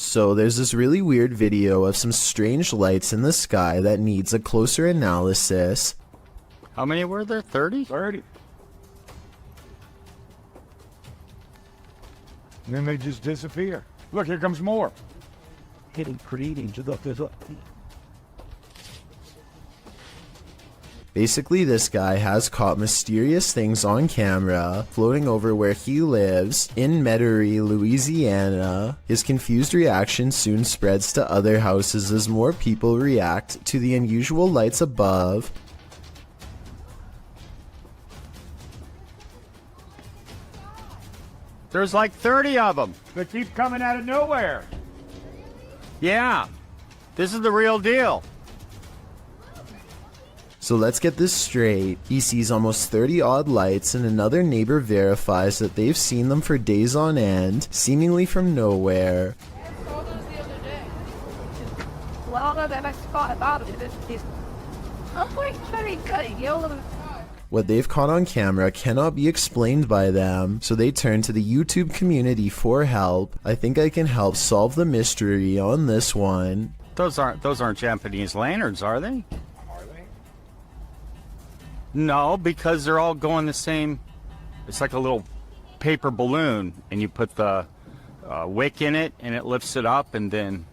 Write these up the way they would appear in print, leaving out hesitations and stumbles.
So there's this really weird video of some strange lights in the sky that needs a closer analysis. How many were there? 30? 30. And then they just disappear. Look, here comes more. Hitting creating to the Basically, this guy has caught mysterious things on camera floating over where he lives in Metairie, Louisiana. His confused reaction soon spreads to other houses as more people react to the unusual lights above. There's like 30 of them. They keep coming out of nowhere. Yeah, this is the real deal. So let's get this straight. He sees almost 30 odd lights and another neighbor verifies that they've seen them for days on end, seemingly from nowhere. I saw those the other day. Well, then I forgot about it. I'm like very good, yellow. What they've caught on camera cannot be explained by them, so they turn to the YouTube community for help. I think I can help solve the mystery on this one. Those aren't Japanese lanterns, are they? No, because they're all going the same. It's like a little paper balloon, and you put the wick in it, and it lifts it up, and then...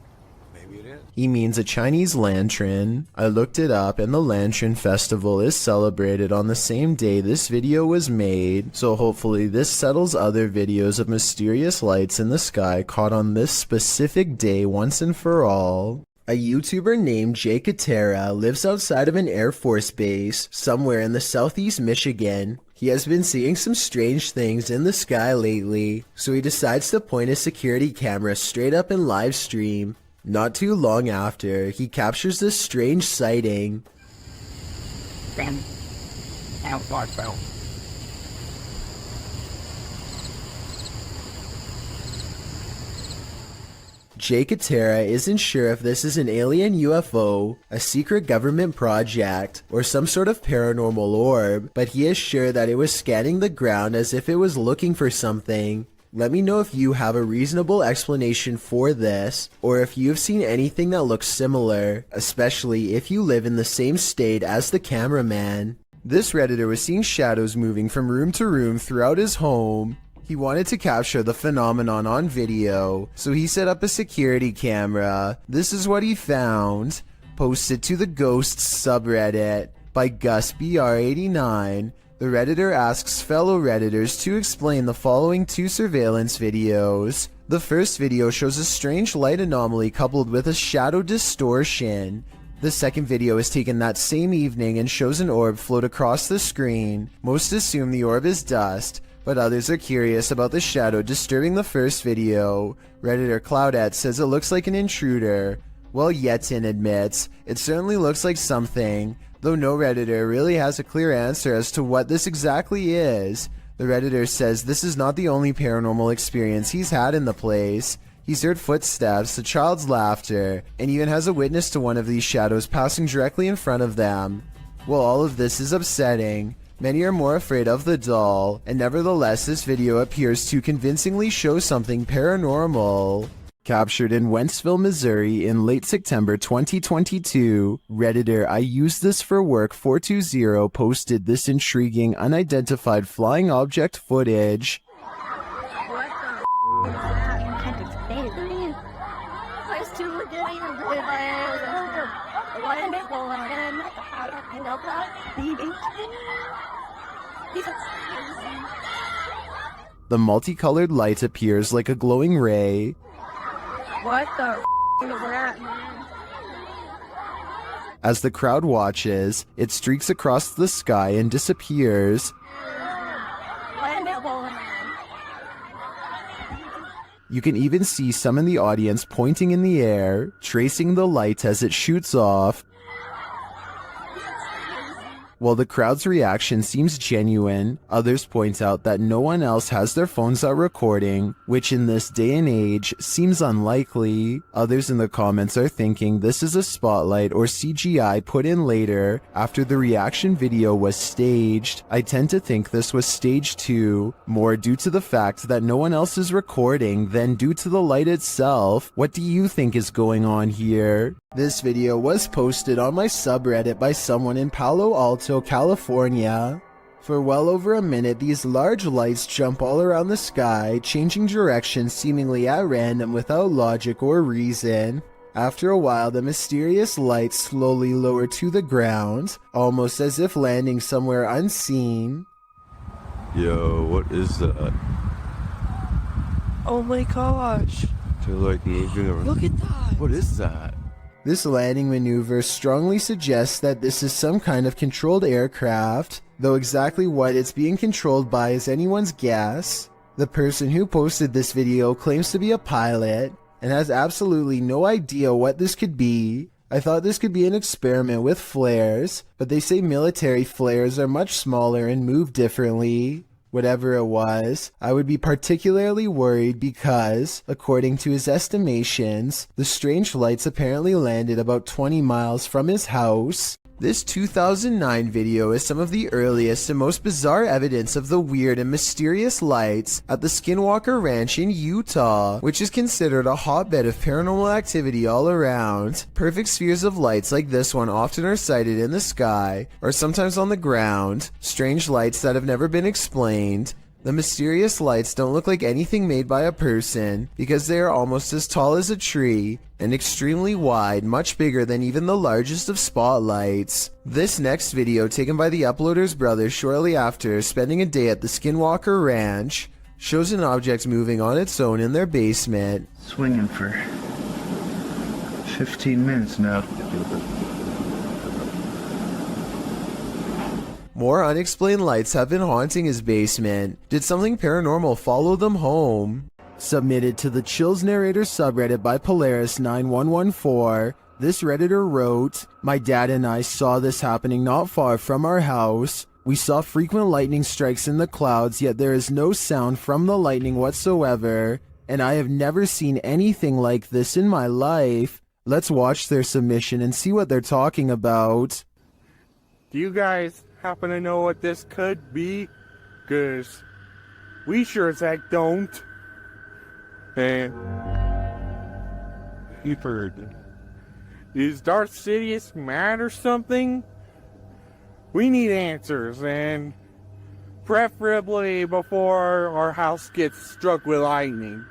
Maybe it is. He means a Chinese lantern. I looked it up, and the Lantern Festival is celebrated on the same day this video was made, so hopefully this settles other videos of mysterious lights in the sky caught on this specific day once and for all. A YouTuber named Jay Katera lives outside of an Air Force base somewhere in the southeast Michigan. He has been seeing some strange things in the sky lately, so he decides to point his security camera straight up in live stream. Not too long after, he captures this strange sighting. Jay Katera isn't sure if this is an alien UFO, a secret government project, or some sort of paranormal orb, but he is sure that it was scanning the ground as if it was looking for something. Let me know if you have a reasonable explanation for this, or if you've seen anything that looks similar, especially if you live in the same state as the cameraman. This Redditor was seeing shadows moving from room to room throughout his home. He wanted to capture the phenomenon on video, so he set up a security camera. This is what he found. Posted to the Ghosts subreddit by GusBR89. The Redditor asks fellow Redditors to explain the following two surveillance videos. The first video shows a strange light anomaly coupled with a shadow distortion. The second video is taken that same evening and shows an orb float across the screen. Most assume the orb is dust, but others are curious about the shadow disturbing the first video. Redditor Cloudette says it looks like an intruder, while Yetin admits it certainly looks like something, though no Redditor really has a clear answer as to what this exactly is. The Redditor says this is not the only paranormal experience he's had in the place. He's heard footsteps, a child's laughter, and even has a witness to one of these shadows passing directly in front of them. While all of this is upsetting, many are more afraid of the doll, and nevertheless this video appears to convincingly show something paranormal. Captured in Wentzville, Missouri in late September 2022, Redditor I Use This For Work 420 posted this intriguing unidentified flying object footage. The multicolored light appears like a glowing ray. What the is that, man? As the crowd watches, it streaks across the sky and disappears. You can even see some in the audience pointing in the air, tracing the light as it shoots off. While the crowd's reaction seems genuine, others point out that no one else has their phones out recording, which in this day and age seems unlikely. Others in the comments are thinking this is a spotlight or CGI put in later after the reaction video was staged. I tend to think this was staged too, more due to the fact that no one else is recording than due to the light itself. What do you think is going on here? This video was posted on my subreddit by someone in Palo Alto, California. For well over a minute, these large lights jump all around the sky, changing direction seemingly at random without logic or reason. After a while, the mysterious lights slowly lower to the ground, almost as if landing somewhere unseen. Yo, what is that? Oh my gosh. They're like moving around. Look at that. What is that? This landing maneuver strongly suggests that this is some kind of controlled aircraft, though exactly what it's being controlled by is anyone's guess. The person who posted this video claims to be a pilot and has absolutely no idea what this could be. I thought this could be an experiment with flares, but they say military flares are much smaller and move differently. Whatever it was, I would be particularly worried because, according to his estimations, the strange lights apparently landed about 20 miles from his house. This 2009 video is some of the earliest and most bizarre evidence of the weird and mysterious lights at the Skinwalker Ranch in Utah, which is considered a hotbed of paranormal activity all around. Perfect spheres of lights like this one often are sighted in the sky, or sometimes on the ground. Strange lights that have never been explained. The mysterious lights don't look like anything made by a person because they are almost as tall as a tree and extremely wide, much bigger than even the largest of spotlights. This next video, taken by the uploader's brother shortly after spending a day at the Skinwalker Ranch, shows an object moving on its own in their basement. Swinging for 15 minutes now. More unexplained lights have been haunting his basement. Did something paranormal follow them home? Submitted to the Chills Narrator subreddit by Polaris9114, this redditor wrote, "My dad and I saw this happening not far from our house. We saw frequent lightning strikes in the clouds, yet there is no sound from the lightning whatsoever, and I have never seen anything like this in my life." Let's watch their submission and see what they're talking about. Do you guys happen to know what this could be? 'Cause we sure as heck don't. And you've heard. Is Darth Sidious mad or something? We need answers, and preferably before our house gets struck with lightning.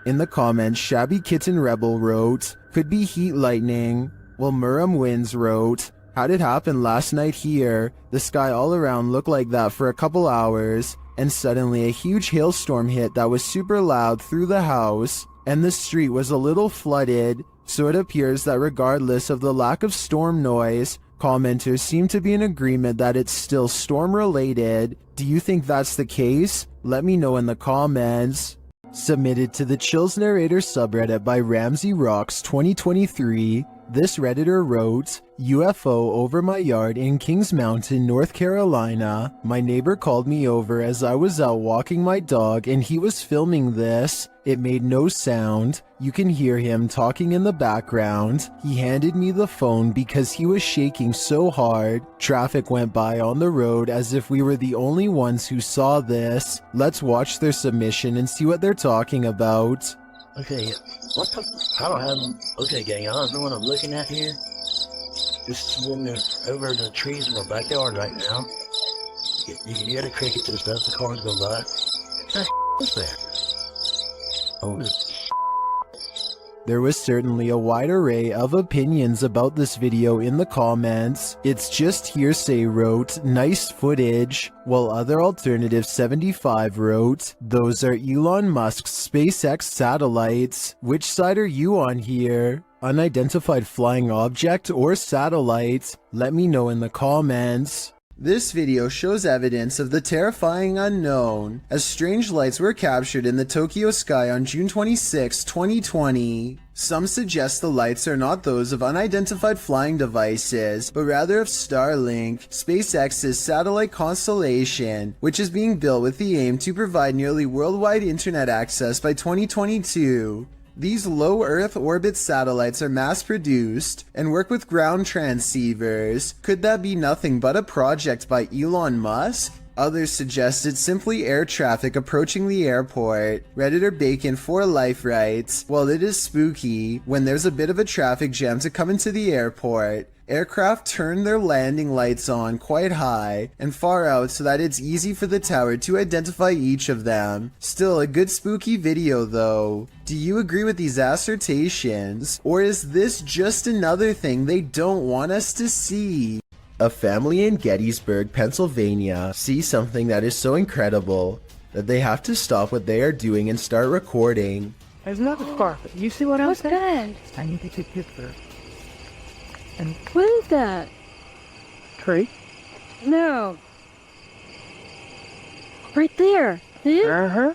In the comments, Shabby Kitten Rebel wrote, "Could be heat lightning." While Muram Wins wrote, "How'd it happen last night here? The sky all around looked like that for a couple hours, and suddenly a huge hailstorm hit that was super loud through the house, and the street was a little flooded, so it appears that regardless of the lack of storm noise, commenters seem to be in agreement that it's still storm related. Do you think that's the case? Let me know in the comments." Submitted to the Chills Narrator subreddit by Ramsey Rocks 2023, this redditor wrote, "UFO over my yard in Kings Mountain, North Carolina. My neighbor called me over as I was out walking my dog and he was filming this. It made no sound. You can hear him talking in the background. He handed me the phone because he was shaking so hard. Traffic went by on the road as if we were the only ones who saw this." Let's watch their submission and see what they're talking about. Okay, what the? I don't have. Okay, gang, I don't know what I'm looking at here. Just swimming over the trees in my backyard right now. You can hear the crickets and stuff. The cars go by. What's that? Oh, There was certainly a wide array of opinions about this video in the comments. It's just hearsay wrote, "Nice footage," while other alternative 75 wrote, "Those are Elon Musk's SpaceX satellites. Which side are you on here? Unidentified flying object or satellite? Let me know in the comments." This video shows evidence of the terrifying unknown, as strange lights were captured in the Tokyo sky on June 26, 2020. Some suggest the lights are not those of unidentified flying devices, but rather of Starlink, SpaceX's satellite constellation, which is being built with the aim to provide nearly worldwide internet access by 2022. These low Earth orbit satellites are mass-produced and work with ground transceivers. Could that be nothing but a project by Elon Musk? Others suggest it's simply air traffic approaching the airport. Redditor Bacon for Life writes, "While it is spooky when there's a bit of a traffic jam to come into the airport, aircraft turn their landing lights on quite high and far out so that it's easy for the tower to identify each of them. Still a good spooky video though. Do you agree with these assertions? Or is this just another thing they don't want us to see?" A family in Gettysburg, Pennsylvania sees something that is so incredible that they have to stop what they are doing and start recording. There's another scarf. You see what else? What's that? I need to take a picture. And What is that? tree. No. Right there. Uh-huh.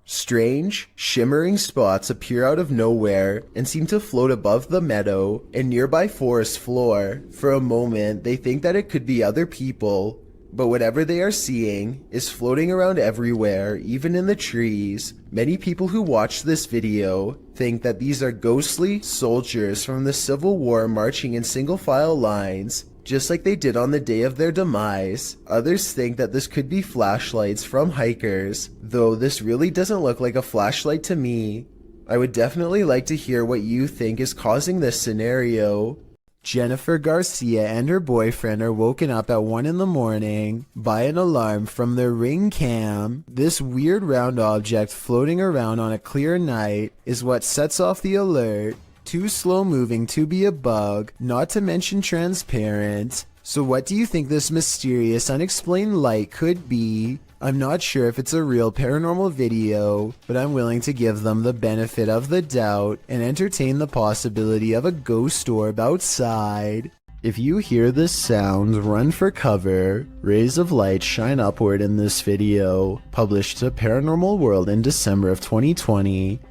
Strange, shimmering spots appear out of nowhere and seem to float above the meadow and nearby forest floor. For a moment, they think that it could be other people, but whatever they are seeing is floating around everywhere, even in the trees. Many people who watch this video think that these are ghostly soldiers from the Civil War marching in single file lines, just like they did on the day of their demise. Others think that this could be flashlights from hikers, though this really doesn't look like a flashlight to me. I would definitely like to hear what you think is causing this scenario. Jennifer Garcia and her boyfriend are woken up at 1 in the morning by an alarm from their Ring cam. This weird round object floating around on a clear night is what sets off the alert. Too slow moving to be a bug, not to mention transparent. So what do you think this mysterious unexplained light could be? I'm not sure if it's a real paranormal video, but I'm willing to give them the benefit of the doubt and entertain the possibility of a ghost orb outside. If you hear this sound, run for cover. Rays of light shine upward in this video, published to Paranormal World in December of 2020.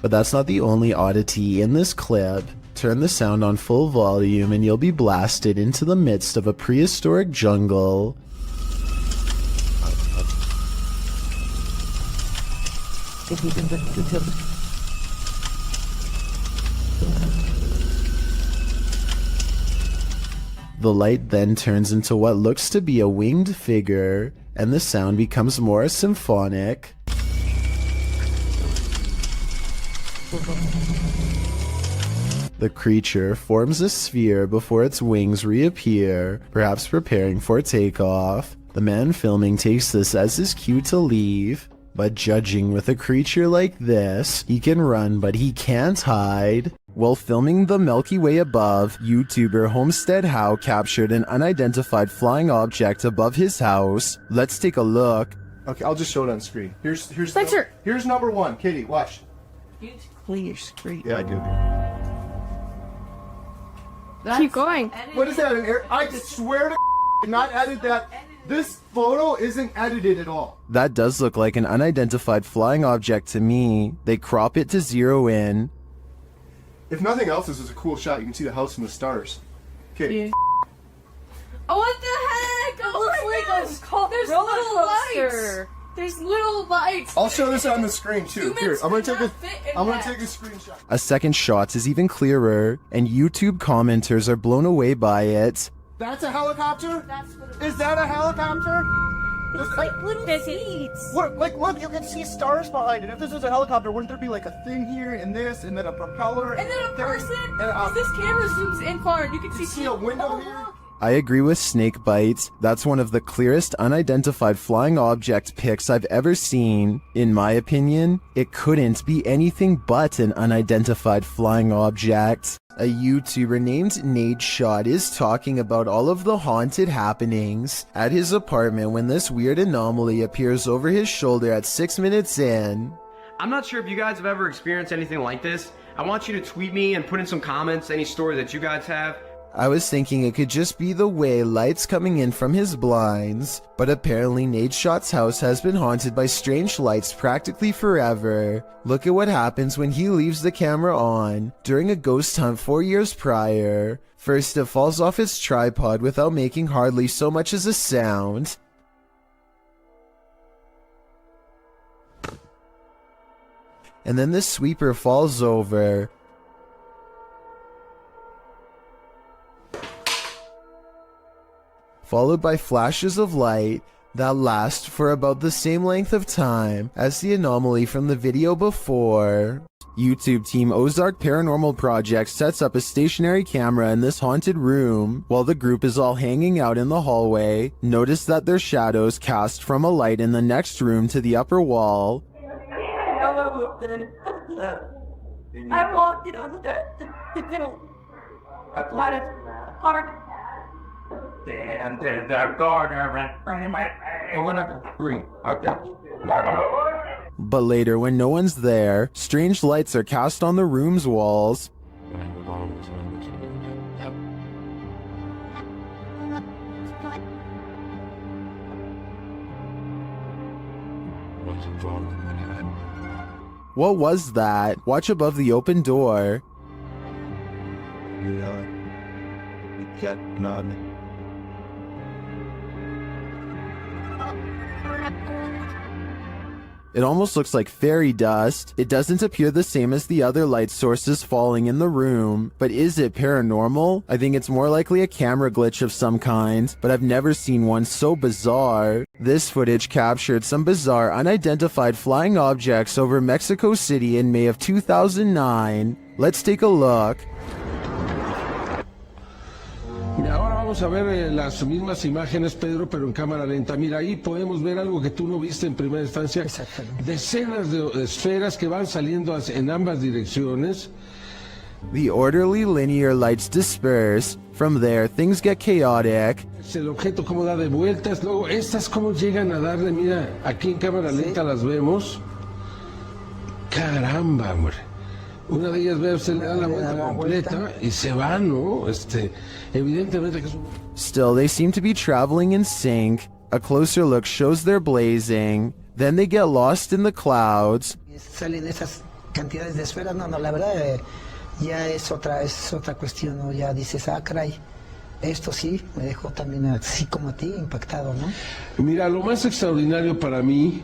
But that's not the only oddity in this clip. Turn the sound on full volume and you'll be blasted into the midst of a prehistoric jungle. The light then turns into what looks to be a winged figure, and the sound becomes more symphonic. The creature forms a sphere before its wings reappear, perhaps preparing for takeoff. The man filming takes this as his cue to leave, but judging with a creature like this, he can run but he can't hide. While filming the Milky Way above, YouTuber Homestead How captured an unidentified flying object above his house. Let's take a look. Okay, I'll just show it on screen. Here's Spencer! here's number one. Katie, watch. Clear screen. Yeah, I do. Keep going. What is that? An air? I swear to not edit that. This photo isn't edited at all. That does look like an unidentified flying object to me. They crop it to zero in. If nothing else, this is a cool shot. You can see the house and the stars. Katie. Oh, what the heck? It looks like there's little lights. There's little lights. I'll show this on the screen too. Here, I'm gonna take a screenshot. A second shot is even clearer, and YouTube commenters are blown away by it. That's a helicopter? That's what it Is that a helicopter? looks like. Little seeds. What? Like, look, you can see stars behind it. If this was a helicopter, wouldn't there be like a thing here and this, and then a propeller? And then a there, person. and, This camera zooms in far, and you can see a window here? I agree with Snakebite. That's one of the clearest unidentified flying object pics I've ever seen. In my opinion, it couldn't be anything but an unidentified flying object. A YouTuber named Nadeshot is talking about all of the haunted happenings at his apartment when this weird anomaly appears over his shoulder at 6 minutes in. I'm not sure if you guys have ever experienced anything like this. I want you to tweet me and put in some comments any story that you guys have. I was thinking it could just be the way lights coming in from his blinds, but apparently Nadeshot's house has been haunted by strange lights practically forever. Look at what happens when he leaves the camera on during a ghost hunt 4 years prior. First, it falls off its tripod without making hardly so much as a sound. And then the sweeper falls over. Followed by flashes of light that last for about the same length of time as the anomaly from the video before. YouTube team Ozark Paranormal Project sets up a stationary camera in this haunted room while the group is all hanging out in the hallway. Notice that their shadows cast from a light in the next room to the upper wall. I walked it on the And there's a corner in my But later, when no one's there, strange lights are cast on the room's walls. What was that? Watch above the open door. It almost looks like fairy dust. It doesn't appear the same as the other light sources falling in the room, but is it paranormal? I think it's more likely a camera glitch of some kind, but I've never seen one so bizarre. This footage captured some bizarre unidentified flying objects over Mexico City in May of 2009. Let's take a look. Ahora vamos a ver las mismas imágenes, Pedro, pero en cámara lenta. Mira, ahí podemos ver algo que tú no viste en primera instancia. Decenas de esferas que van saliendo en ambas direcciones. The orderly linear lights disperse. From there, things get chaotic. El objeto cómo da de vueltas. Luego, estas cómo llegan a darle. Mira, aquí en cámara lenta las vemos. Caramba, hombre. Una de ellas, ve, se le da la vuelta completa y se va, ¿no? Evidentemente que es un... Still, they seem to be traveling in sync. A closer look shows they're blazing. Then they get lost in the clouds. Salen esas cantidades de esferas. No, la verdad ya es otra cuestión, ¿no? Ya dices, caray, esto sí me dejó también así como a ti impactado, ¿no? Mira, lo más extraordinario para mí,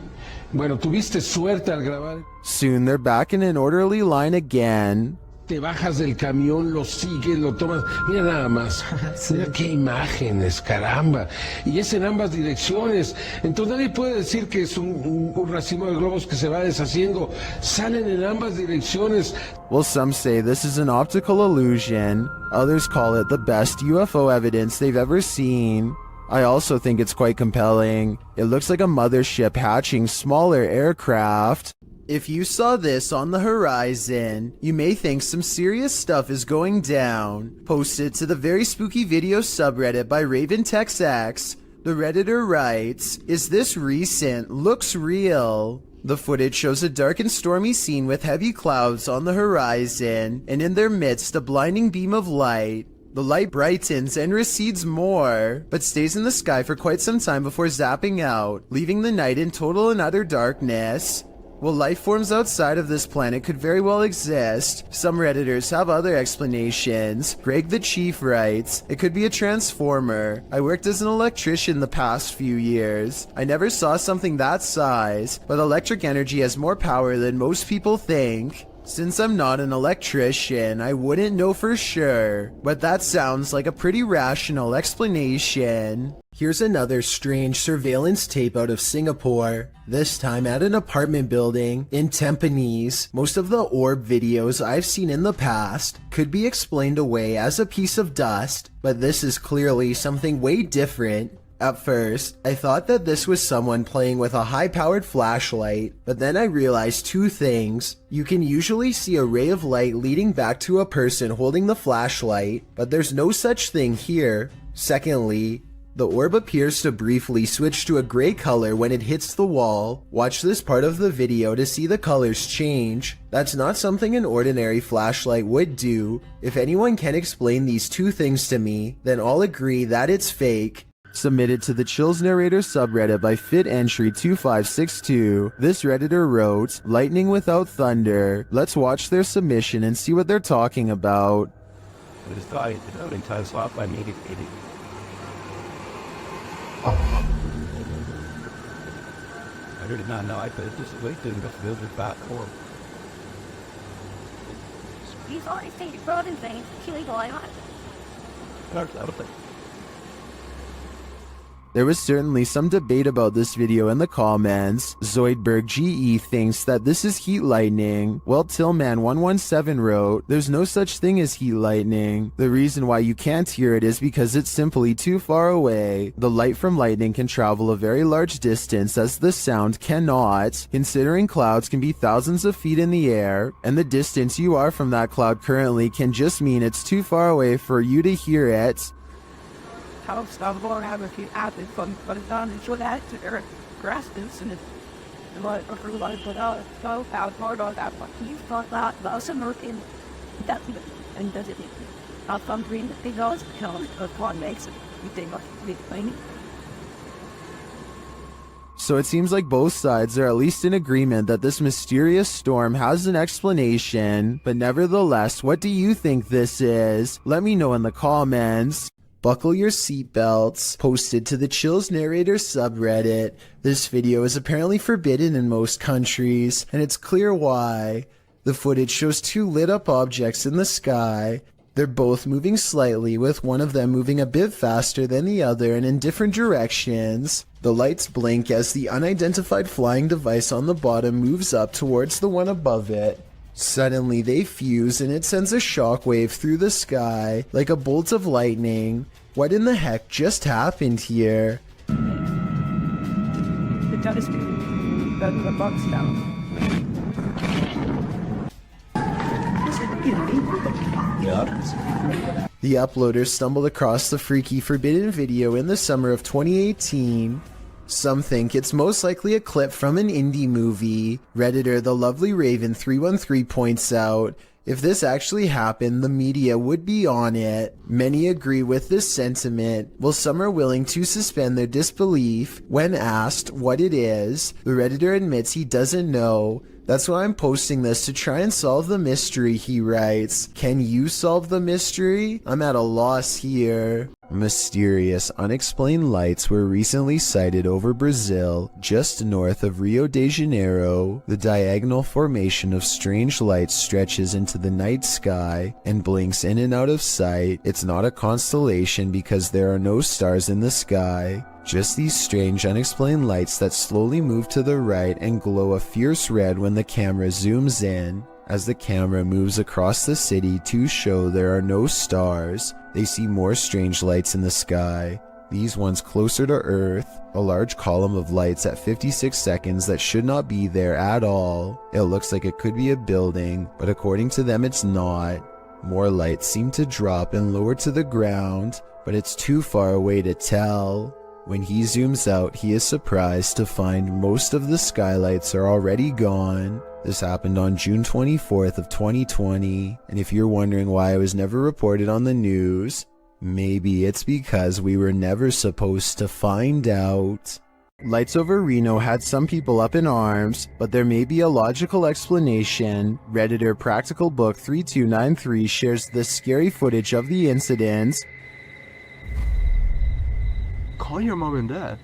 bueno, tuviste suerte al grabar. Soon they're back in an orderly line again. Te bajas del camión, lo sigues, lo tomas. Mira nada más. Sí. Mira qué imágenes, caramba. Y es en ambas direcciones. Entonces nadie puede decir que es un racimo de globos que se va deshaciendo. Salen en ambas direcciones. Well, some say this is an optical illusion. Others call it the best UFO evidence they've ever seen. I also think it's quite compelling. It looks like a mothership hatching smaller aircraft. If you saw this on the horizon, you may think some serious stuff is going down. Posted to the Very Spooky Video subreddit by RavenTexX, the Redditor writes, "Is this recent? Looks real." The footage shows a dark and stormy scene with heavy clouds on the horizon, and in their midst a blinding beam of light. The light brightens and recedes more, but stays in the sky for quite some time before zapping out, leaving the night in total and utter darkness. While life forms outside of this planet could very well exist, some Redditors have other explanations. Greg the Chief writes, "It could be a transformer. I worked as an electrician the past few years. I never saw something that size, but electric energy has more power than most people think. Since I'm not an electrician, I wouldn't know for sure, but that sounds like a pretty rational explanation." Here's another strange surveillance tape out of Singapore, this time at an apartment building in Tampines. Most of the orb videos I've seen in the past could be explained away as a piece of dust, but this is clearly something way different. At first, I thought that this was someone playing with a high-powered flashlight, but then I realized two things. You can usually see a ray of light leading back to a person holding the flashlight, but there's no such thing here. Secondly, the orb appears to briefly switch to a gray color when it hits the wall. Watch this part of the video to see the colors change. That's not something an ordinary flashlight would do. If anyone can explain these two things to me, then I'll agree that it's fake. Submitted to the Chills Narrator subreddit by FitEntry2562, this redditor wrote, "Lightning without thunder." Let's watch their submission and see what they're talking about. I did not know I put this away to the field with back home. He's already saying frozen things, killing going on. There was certainly some debate about this video in the comments. Zoidberg GE thinks that this is heat lightning, while Tillman117 wrote, "There's no such thing as heat lightning. The reason why you can't hear it is because it's simply too far away. The light from lightning can travel a very large distance as the sound cannot, considering clouds can be thousands of feet in the air, and the distance you are from that cloud currently can just mean it's too far away for you to hear it." How stable have a few added from but it's on and show that to their grasses and it's like a real life without so out hard on that one. You thought that about some working that and does it not some green that they know of what makes it you think must be cleaning. So it seems like both sides are at least in agreement that this mysterious storm has an explanation, but nevertheless, what do you think this is? Let me know in the comments. Buckle your seatbelts. Posted to the Chills Narrator subreddit. This video is apparently forbidden in most countries, and it's clear why. The footage shows two lit up objects in the sky. They're both moving slightly, with one of them moving a bit faster than the other and in different directions. The lights blink as the unidentified flying device on the bottom moves up towards the one above it. Suddenly they fuse and it sends a shockwave through the sky like a bolt of lightning. What in the heck just happened here? The dust the bugs down. The uploader stumbled across the freaky forbidden video in the summer of 2018. Some think it's most likely a clip from an indie movie. Redditor The Lovely Raven 313 points out, if this actually happened, the media would be on it. Many agree with this sentiment, while some are willing to suspend their disbelief. When asked what it is, the Redditor admits he doesn't know. That's why I'm posting this, to try and solve the mystery, he writes. Can you solve the mystery? I'm at a loss here. Mysterious, unexplained lights were recently sighted over Brazil, just north of Rio de Janeiro. The diagonal formation of strange lights stretches into the night sky and blinks in and out of sight. It's not a constellation because there are no stars in the sky. Just these strange unexplained lights that slowly move to the right and glow a fierce red when the camera zooms in. As the camera moves across the city to show there are no stars, they see more strange lights in the sky. These ones closer to Earth, a large column of lights at 56 seconds that should not be there at all. It looks like it could be a building, but according to them it's not. More lights seem to drop and lower to the ground, but it's too far away to tell. When he zooms out, he is surprised to find most of the skylights are already gone. This happened on June 24th of 2020, and if you're wondering why I was never reported on the news, maybe it's because we were never supposed to find out. Lights over Reno had some people up in arms, but there may be a logical explanation. Redditor Practical Book 3293 shares the scary footage of the incident. Call your mom and dad.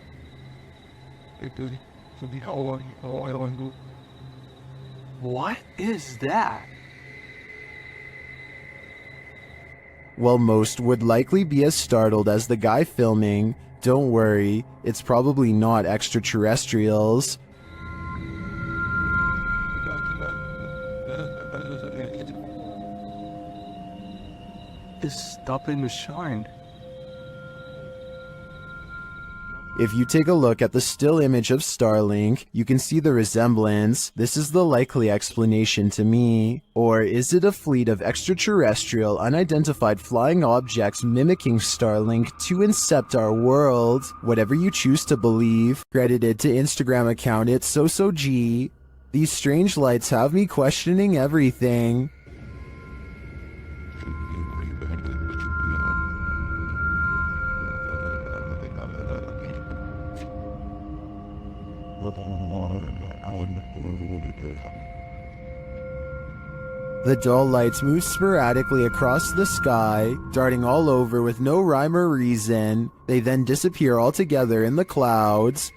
What is that? While most would likely be as startled as the guy filming, Don't worry, it's probably not extraterrestrials. It's stopping to shine. If you take a look at the still image of Starlink, you can see the resemblance. This is the likely explanation to me. Or is it a fleet of extraterrestrial, unidentified flying objects mimicking Starlink to incept our world? Whatever you choose to believe. Credited to Instagram account it's SoSoG. These strange lights have me questioning everything. The dull lights move sporadically across the sky, darting all over with no rhyme or reason. They then disappear altogether in the clouds.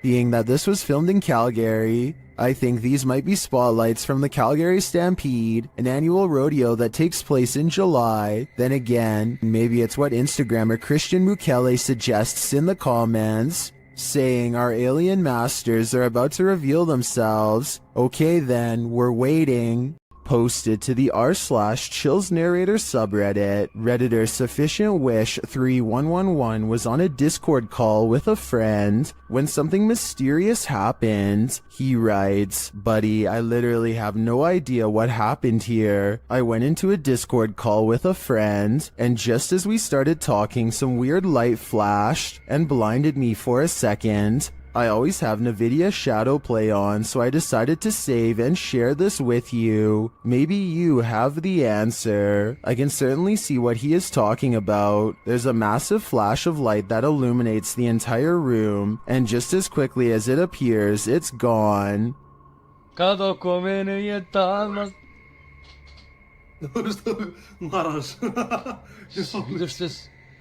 Being that this was filmed in Calgary, I think these might be spotlights from the Calgary Stampede, an annual rodeo that takes place in July. Then again, maybe it's what Instagrammer Christian Mukele suggests in the comments, saying our alien masters are about to reveal themselves. Okay then, we're waiting. Posted to the r/Chills Narrator subreddit, Redditor Sufficient Wish 3111 was on a Discord call with a friend when something mysterious happened. He writes, "Buddy, I literally have no idea what happened here. I went into a Discord call with a friend, and just as we started talking, some weird light flashed and blinded me for a second. I always have NVIDIA Shadow Play on, so I decided to save and share this with you. Maybe you have the answer." I can certainly see what he is talking about. There's a massive flash of light that illuminates the entire room, and just as quickly as it appears, it's gone.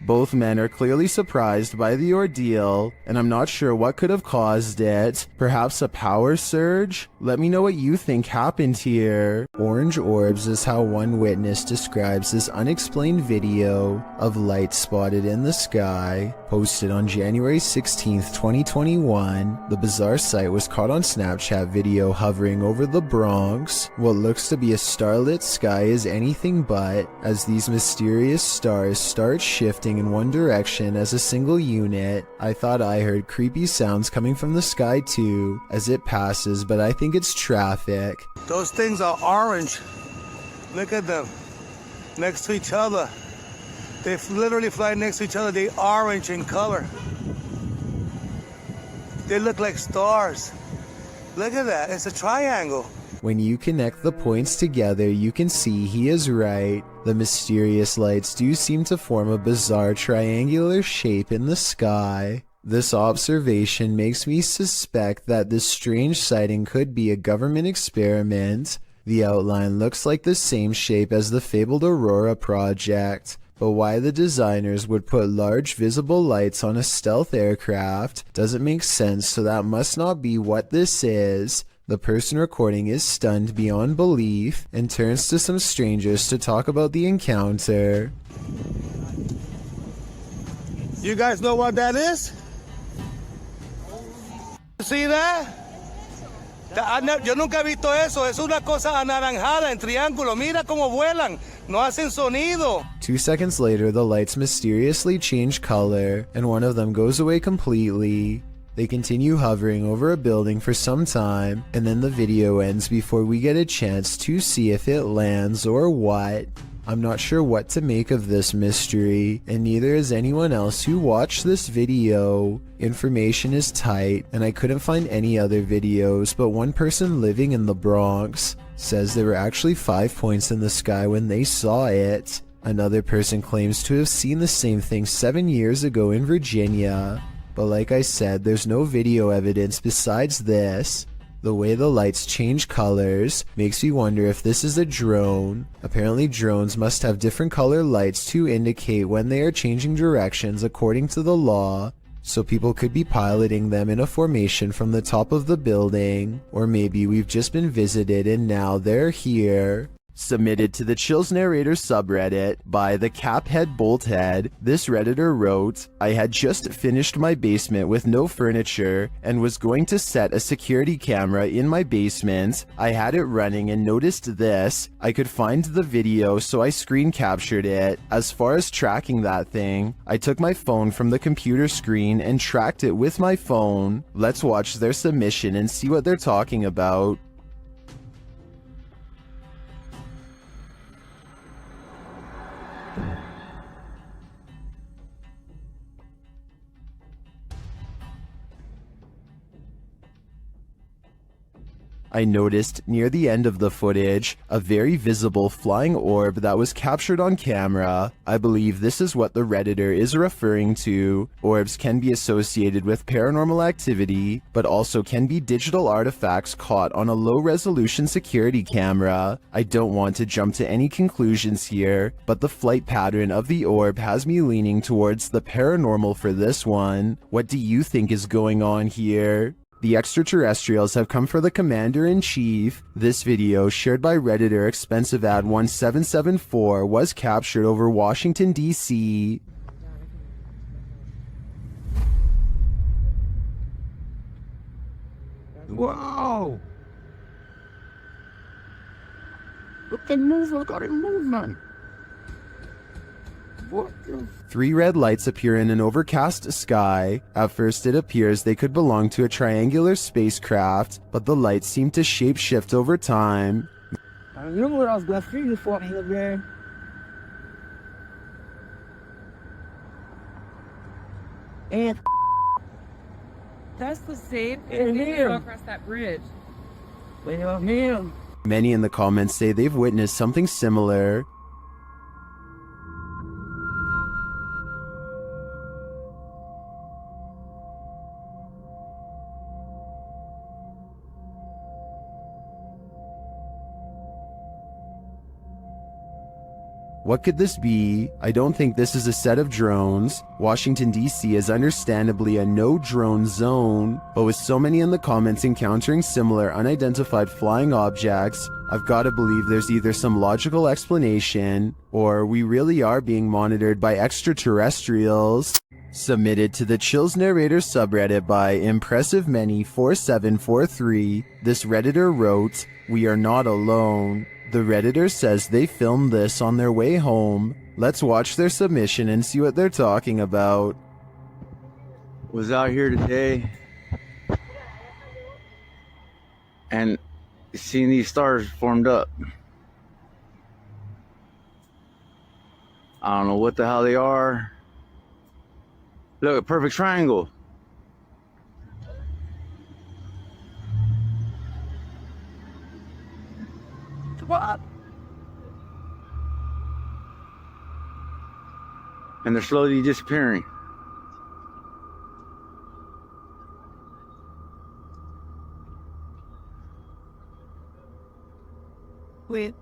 Both men are clearly surprised by the ordeal, and I'm not sure what could have caused it. Perhaps a power surge? Let me know what you think happened here. Orange orbs is how one witness describes this unexplained video of light spotted in the sky. Posted on January 16th, 2021, the bizarre sight was caught on Snapchat video hovering over the Bronx. What looks to be a starlit sky is anything but, as these mysterious stars start shifting in one direction as a single unit. I thought I heard creepy sounds coming from the sky too, as it passes, but I think it's traffic. Those things are orange. Look at them. Next to each other. They literally fly next to each other. They orange in color. They look like stars. Look at that. It's a triangle. When you connect the points together, you can see he is right. The mysterious lights do seem to form a bizarre triangular shape in the sky. This observation makes me suspect that this strange sighting could be a government experiment. The outline looks like the same shape as the fabled Aurora project. But why the designers would put large visible lights on a stealth aircraft doesn't make sense, so that must not be what this is. The person recording is stunned beyond belief and turns to some strangers to talk about the encounter. You guys know what that is? See that? Yo nunca he visto eso. Es una cosa anaranjada en triángulo. Mira cómo vuelan. No hacen sonido. 2 seconds later, the lights mysteriously change color, and one of them goes away completely. They continue hovering over a building for some time, and then the video ends before we get a chance to see if it lands or what. I'm not sure what to make of this mystery, and neither is anyone else who watched this video. Information is tight, and I couldn't find any other videos, but one person living in the Bronx says there were actually 5 points in the sky when they saw it. Another person claims to have seen the same thing 7 years ago in Virginia. But like I said, there's no video evidence besides this. The way the lights change colors makes me wonder if this is a drone. Apparently drones must have different color lights to indicate when they are changing directions according to the law, so people could be piloting them in a formation from the top of the building, or maybe we've just been visited and now they're here. Submitted to the Chills Narrator subreddit by the Caphead Bolthead, this redditor wrote, I had just finished my basement with no furniture and was going to set a security camera in my basement. I had it running and noticed this. I could find the video, so I screen captured it. As far as tracking that thing, I took my phone from the computer screen and tracked it with my phone. Let's watch their submission and see what they're talking about. I noticed near the end of the footage a very visible flying orb that was captured on camera. I believe this is what the Redditor is referring to. Orbs can be associated with paranormal activity, but also can be digital artifacts caught on a low-resolution security camera. I don't want to jump to any conclusions here, but the flight pattern of the orb has me leaning towards the paranormal for this one. What do you think is going on here? The extraterrestrials have come for the Commander-in-Chief. This video, shared by Redditor ExpensiveAd1774, was captured over Washington, D.C. Whoa! Look at movement, got a movement. What the? 3 red lights appear in an overcast sky. At first it appears they could belong to a triangular spacecraft, but the lights seem to shape-shift over time. I remember what I was going to figure for me, man. And That's the same And as him. across that bridge. well, him. Many in the comments say they've witnessed something similar. What could this be? I don't think this is a set of drones. Washington, D.C. is understandably a no-drone zone, but with so many in the comments encountering similar unidentified flying objects, I've got to believe there's either some logical explanation, or we really are being monitored by extraterrestrials. Submitted to the Chills Narrator subreddit by ImpressiveMany4743, this Redditor wrote, "We are not alone." The Redditor says they filmed this on their way home. Let's watch their submission and see what they're talking about. Was out here today and seeing these stars formed up. I don't know what the hell they are. Look, a perfect triangle. What? And they're slowly disappearing. Wait.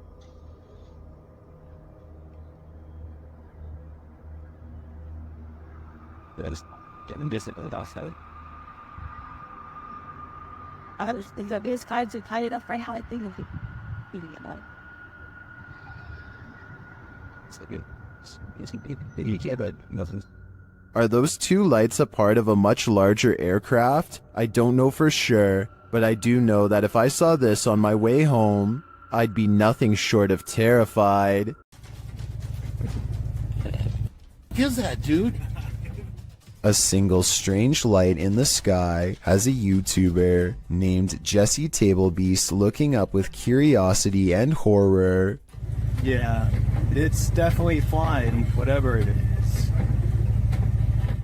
There's getting distant with us, though. I was thinking of these kinds of tied up right how I think of it. It's like it. But nothing. Are those 2 lights a part of a much larger aircraft? I don't know for sure, but I do know that if I saw this on my way home, I'd be nothing short of terrified. Here's that, dude. A single strange light in the sky has a YouTuber named Jesse Tablebeast looking up with curiosity and horror. Yeah, it's definitely flying, whatever it is.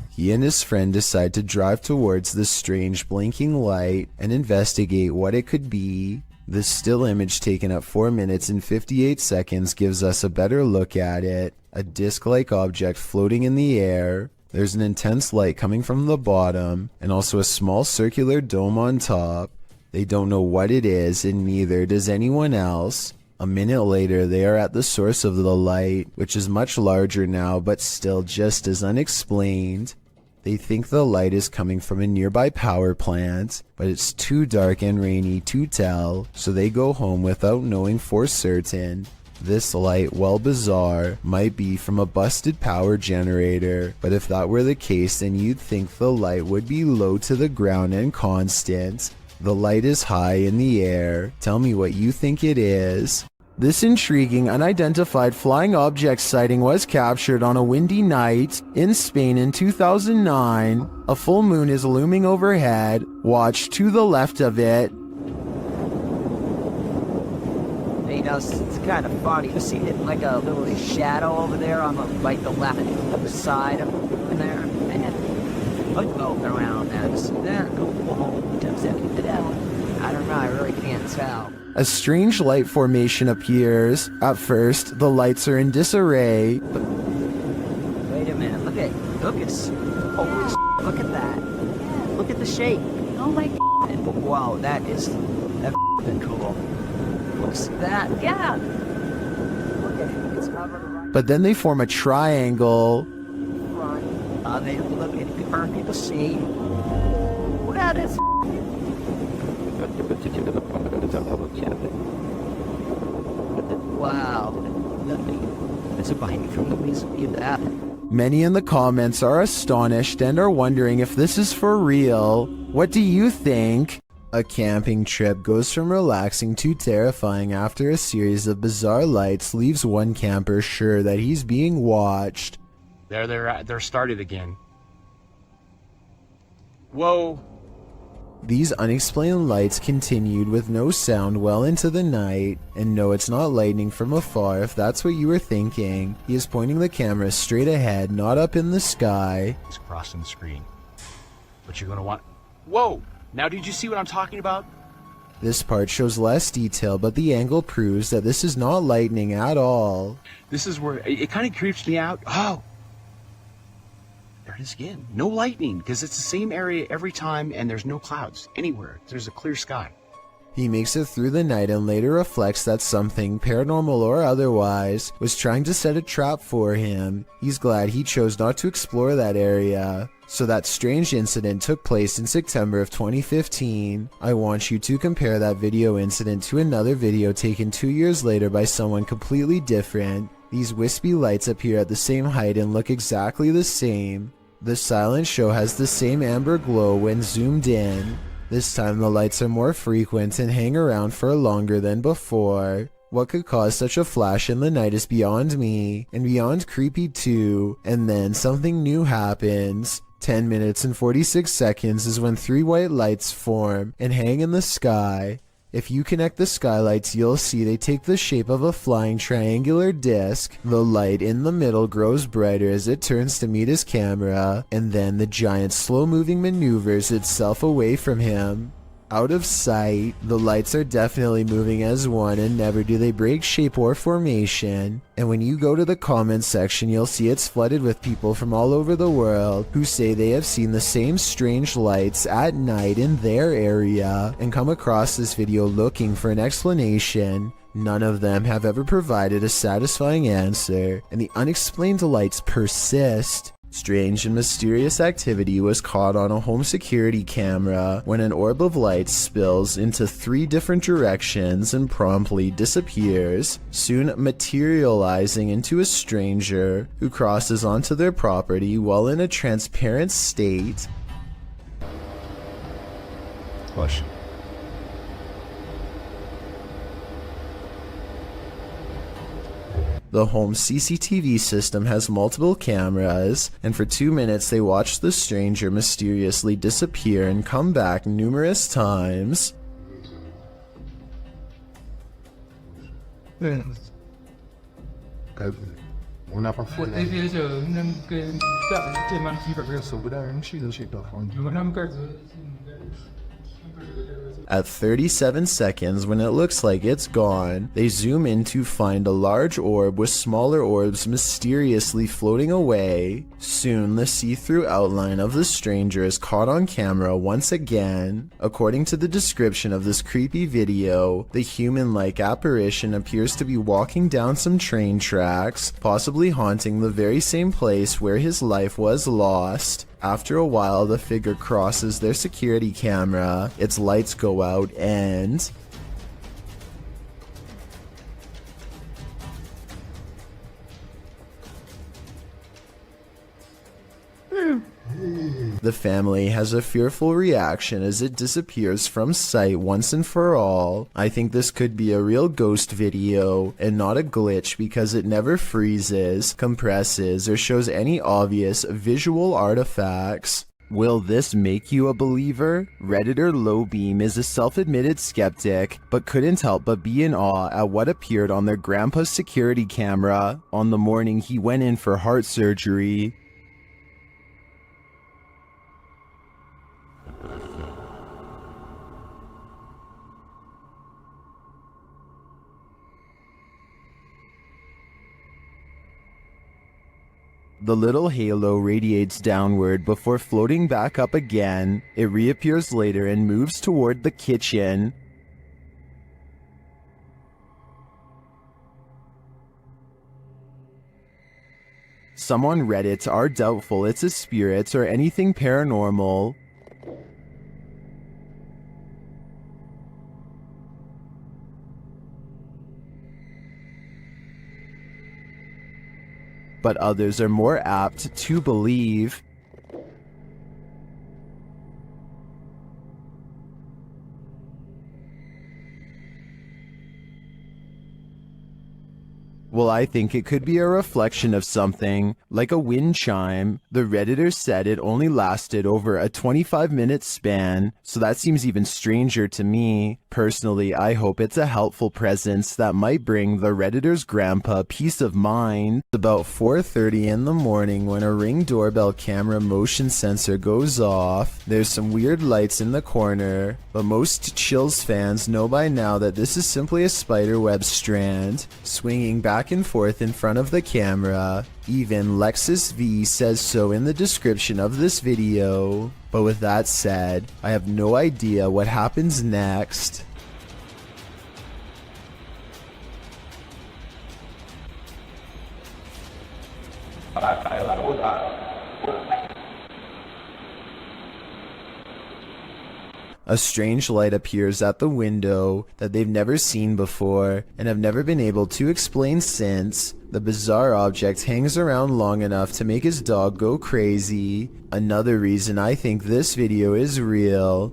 He and his friend decide to drive towards this strange blinking light and investigate what it could be. This still image taken at 4 minutes and 58 seconds gives us a better look at it. A disc-like object floating in the air. There's an intense light coming from the bottom, and also a small circular dome on top. They don't know what it is, and neither does anyone else. A minute later, they are at the source of the light, which is much larger now, but still just as unexplained. They think the light is coming from a nearby power plant, but it's too dark and rainy to tell, so they go home without knowing for certain. This light, while bizarre, might be from a busted power generator, but if that were the case, then you'd think the light would be low to the ground and constant. The light is high in the air. Tell me what you think it is. This intriguing unidentified flying object sighting was captured on a windy night in Spain in 2009. A full moon is looming overhead. Watch to the left of it. You know, it's kind of funny to see it like a little shadow over there on the left side of there. And look around that. I don't know, I really can't tell. A strange light formation appears. At first, the lights are in disarray. Wait a minute, look at holy look at that. Look at the shape. Oh my god. Wow, that's cool. Looks that, yeah. Look at it, it's covered right. But then they form a triangle. They look at it, for people see. That is. Wow. That's a behind from the museum that. Many in the comments are astonished and are wondering if this is for real. What do you think? A camping trip goes from relaxing to terrifying after a series of bizarre lights leaves one camper sure that he's being watched. They're started again. Whoa. These unexplained lights continued with no sound well into the night, and no, it's not lightning from afar if that's what you were thinking. He is pointing the camera straight ahead, not up in the sky. It's crossing the screen. But you're gonna want... Whoa! Now did you see what I'm talking about? This part shows less detail, but the angle proves that this is not lightning at all. This is where it kind of creeps me out. Oh! There it is again. No lightning, because it's the same area every time and there's no clouds anywhere. There's a clear sky. He makes it through the night and later reflects that something, paranormal or otherwise, was trying to set a trap for him. He's glad he chose not to explore that area. So that strange incident took place in September of 2015. I want you to compare that video incident to another video taken 2 years later by someone completely different. These wispy lights appear at the same height and look exactly the same. The silent show has the same amber glow when zoomed in. This time the lights are more frequent and hang around for longer than before. What could cause such a flash in the night is beyond me, and beyond creepy too. And then something new happens. 10 minutes and 46 seconds is when 3 white lights form and hang in the sky. If you connect the skylights, you'll see they take the shape of a flying triangular disc. The light in the middle grows brighter as it turns to meet his camera, and then the giant slow-moving maneuvers itself away from him. Out of sight, the lights are definitely moving as one, and never do they break shape or formation. And when you go to the comments section, you'll see it's flooded with people from all over the world who say they have seen the same strange lights at night in their area and come across this video looking for an explanation. None of them have ever provided a satisfying answer, and the unexplained lights persist. Strange and mysterious activity was caught on a home security camera when an orb of light spills into 3 different directions and promptly disappears, soon materializing into a stranger who crosses onto their property while in a transparent state. Question. The home CCTV system has multiple cameras, and for 2 minutes they watch the stranger mysteriously disappear and come back numerous times. At 37 seconds, when it looks like it's gone, they zoom in to find a large orb with smaller orbs mysteriously floating away. Soon, the see-through outline of the stranger is caught on camera once again. According to the description of this creepy video, the human-like apparition appears to be walking down some train tracks, possibly haunting the very same place where his life was lost. After a while, the figure crosses their security camera, its lights go out, and the family has a fearful reaction as it disappears from sight once and for all. I think this could be a real ghost video and not a glitch because it never freezes, compresses, or shows any obvious visual artifacts. Will this make you a believer? Redditor Lowbeam is a self-admitted skeptic, but couldn't help but be in awe at what appeared on their grandpa's security camera on the morning he went in for heart surgery. The little halo radiates downward before floating back up again. It reappears later and moves toward the kitchen. Some on Reddit are doubtful it's a spirit or anything paranormal. But others are more apt to believe. Well, I think it could be a reflection of something, like a wind chime. The Redditor said it only lasted over a 25-minute span, so that seems even stranger to me. Personally, I hope it's a helpful presence that might bring the Redditor's grandpa peace of mind. It's about 4:30 in the morning when a Ring doorbell camera motion sensor goes off. There's some weird lights in the corner, but most Chills fans know by now that this is simply a spiderweb strand, swinging back and forth in front of the camera. Even Lexus V says so in the description of this video. But with that said, I have no idea what happens next. A strange light appears at the window that they've never seen before and have never been able to explain since. The bizarre object hangs around long enough to make his dog go crazy. Another reason I think this video is real.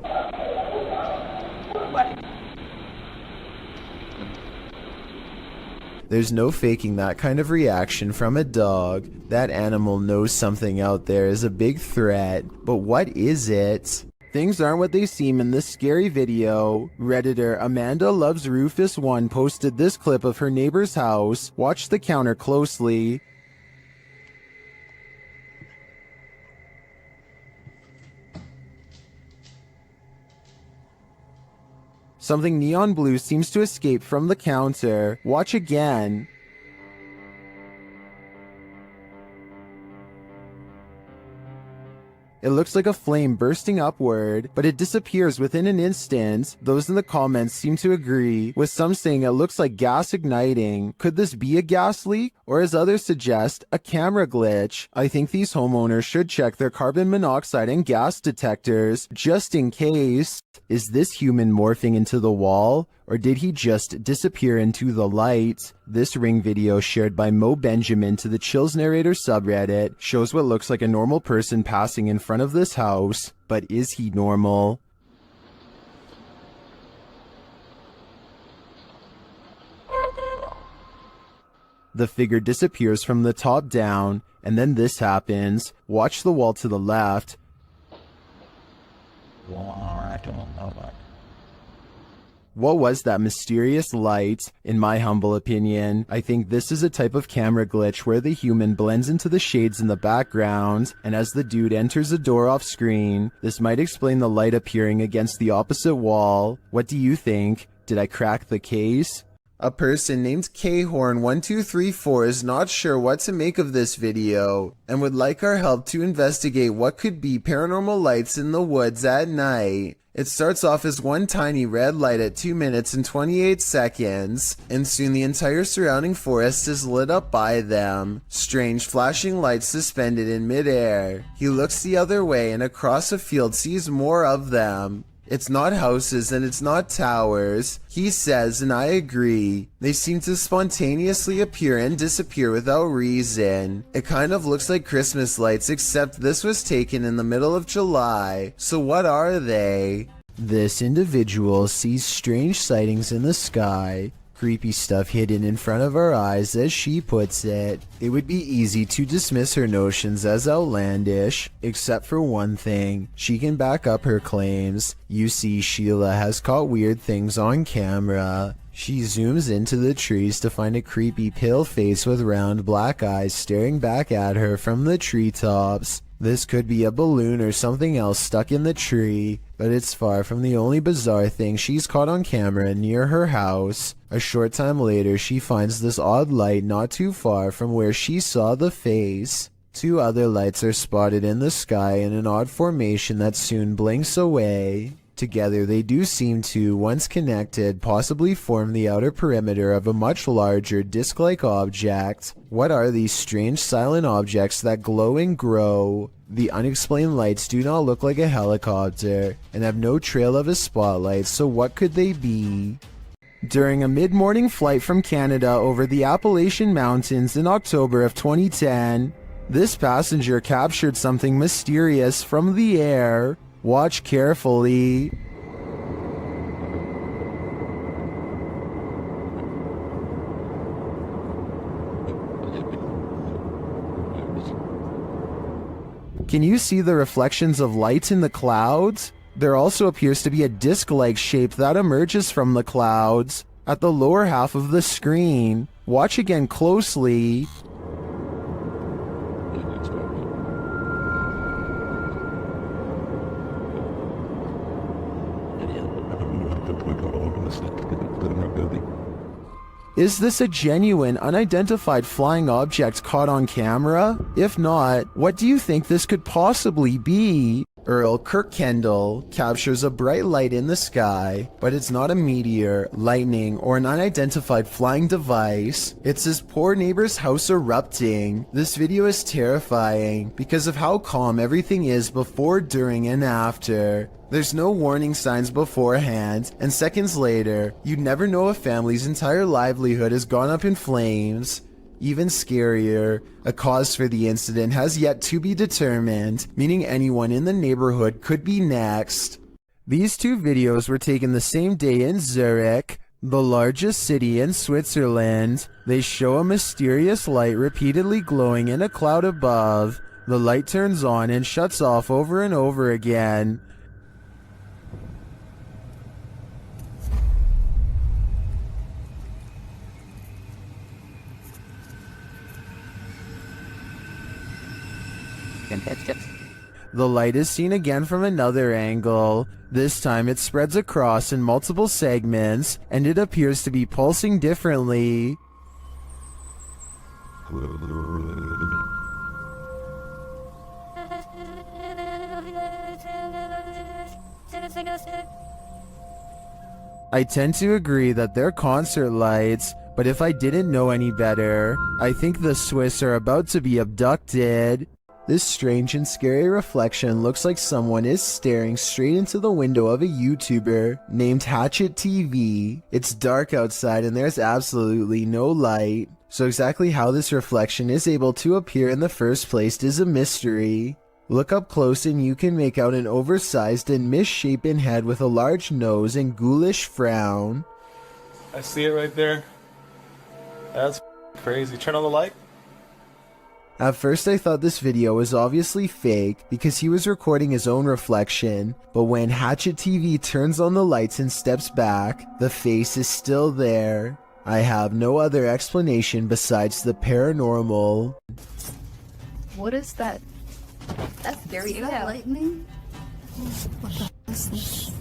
There's no faking that kind of reaction from a dog. That animal knows something out there is a big threat, but what is it? Things aren't what they seem in this scary video. Redditor Amanda Loves Rufus 1 posted this clip of her neighbor's house. Watch the counter closely. Something neon blue seems to escape from the counter. Watch again. It looks like a flame bursting upward, but it disappears within an instant. Those in the comments seem to agree, with some saying it looks like gas igniting. Could this be a gas leak? Or as others suggest, a camera glitch? I think these homeowners should check their carbon monoxide and gas detectors, just in case. Is this human morphing into the wall? Or did he just disappear into the light? This Ring video shared by Mo Benjamin to the Chills Narrator subreddit shows what looks like a normal person passing in front of this house. But is he normal? The figure disappears from the top down, and then this happens. Watch the wall to the left. What was that mysterious light? In my humble opinion, I think this is a type of camera glitch where the human blends into the shades in the background, and as the dude enters a door off screen, this might explain the light appearing against the opposite wall. What do you think? Did I crack the case? A person named Khorn1234 is not sure what to make of this video and would like our help to investigate what could be paranormal lights in the woods at night. It starts off as one tiny red light at 2 minutes and 28 seconds, and soon the entire surrounding forest is lit up by them. Strange flashing lights suspended in midair. He looks the other way and across a field sees more of them. It's not houses and it's not towers, he says, and I agree. They seem to spontaneously appear and disappear without reason. It kind of looks like Christmas lights, except this was taken in the middle of July. So what are they? This individual sees strange sightings in the sky. Creepy stuff hidden in front of our eyes, as she puts it. It would be easy to dismiss her notions as outlandish, except for one thing. She can back up her claims. You see, Sheila has caught weird things on camera. She zooms into the trees to find a creepy pale face with round black eyes staring back at her from the treetops. This could be a balloon or something else stuck in the tree, but it's far from the only bizarre thing she's caught on camera near her house. A short time later, she finds this odd light not too far from where she saw the face. Two other lights are spotted in the sky in an odd formation that soon blinks away. Together they do seem to, once connected, possibly form the outer perimeter of a much larger disc-like object. What are these strange silent objects that glow and grow? The unexplained lights do not look like a helicopter, and have no trail of a spotlight, so what could they be? During a mid-morning flight from Canada over the Appalachian Mountains in October of 2010, this passenger captured something mysterious from the air. Watch carefully. Can you see the reflections of light in the clouds? There also appears to be a disc-like shape that emerges from the clouds at the lower half of the screen. Watch again closely. Is this a genuine, unidentified flying object caught on camera? If not, what do you think this could possibly be? Earl Kirkendall captures a bright light in the sky, but it's not a meteor, lightning, or an unidentified flying device. It's his poor neighbor's house erupting. This video is terrifying because of how calm everything is before, during, and after. There's no warning signs beforehand, and seconds later, you'd never know a family's entire livelihood has gone up in flames. Even scarier, a cause for the incident has yet to be determined, meaning anyone in the neighborhood could be next. These two videos were taken the same day in Zurich, the largest city in Switzerland. They show a mysterious light repeatedly glowing in a cloud above. The light turns on and shuts off over and over again. The light is seen again from another angle. This time it spreads across in multiple segments, and it appears to be pulsing differently. I tend to agree that they're concert lights, but if I didn't know any better, I think the Swiss are about to be abducted. This strange and scary reflection looks like someone is staring straight into the window of a YouTuber named Hatchet TV. It's dark outside and there's absolutely no light, so exactly how this reflection is able to appear in the first place is a mystery. Look up close and you can make out an oversized and misshapen head with a large nose and ghoulish frown. I see it right there. That's crazy. Turn on the light. At first I thought this video was obviously fake because he was recording his own reflection, but when Hatchet TV turns on the lights and steps back, the face is still there. I have no other explanation besides the paranormal. What is that? That's scary. Is that lightning? What the is this?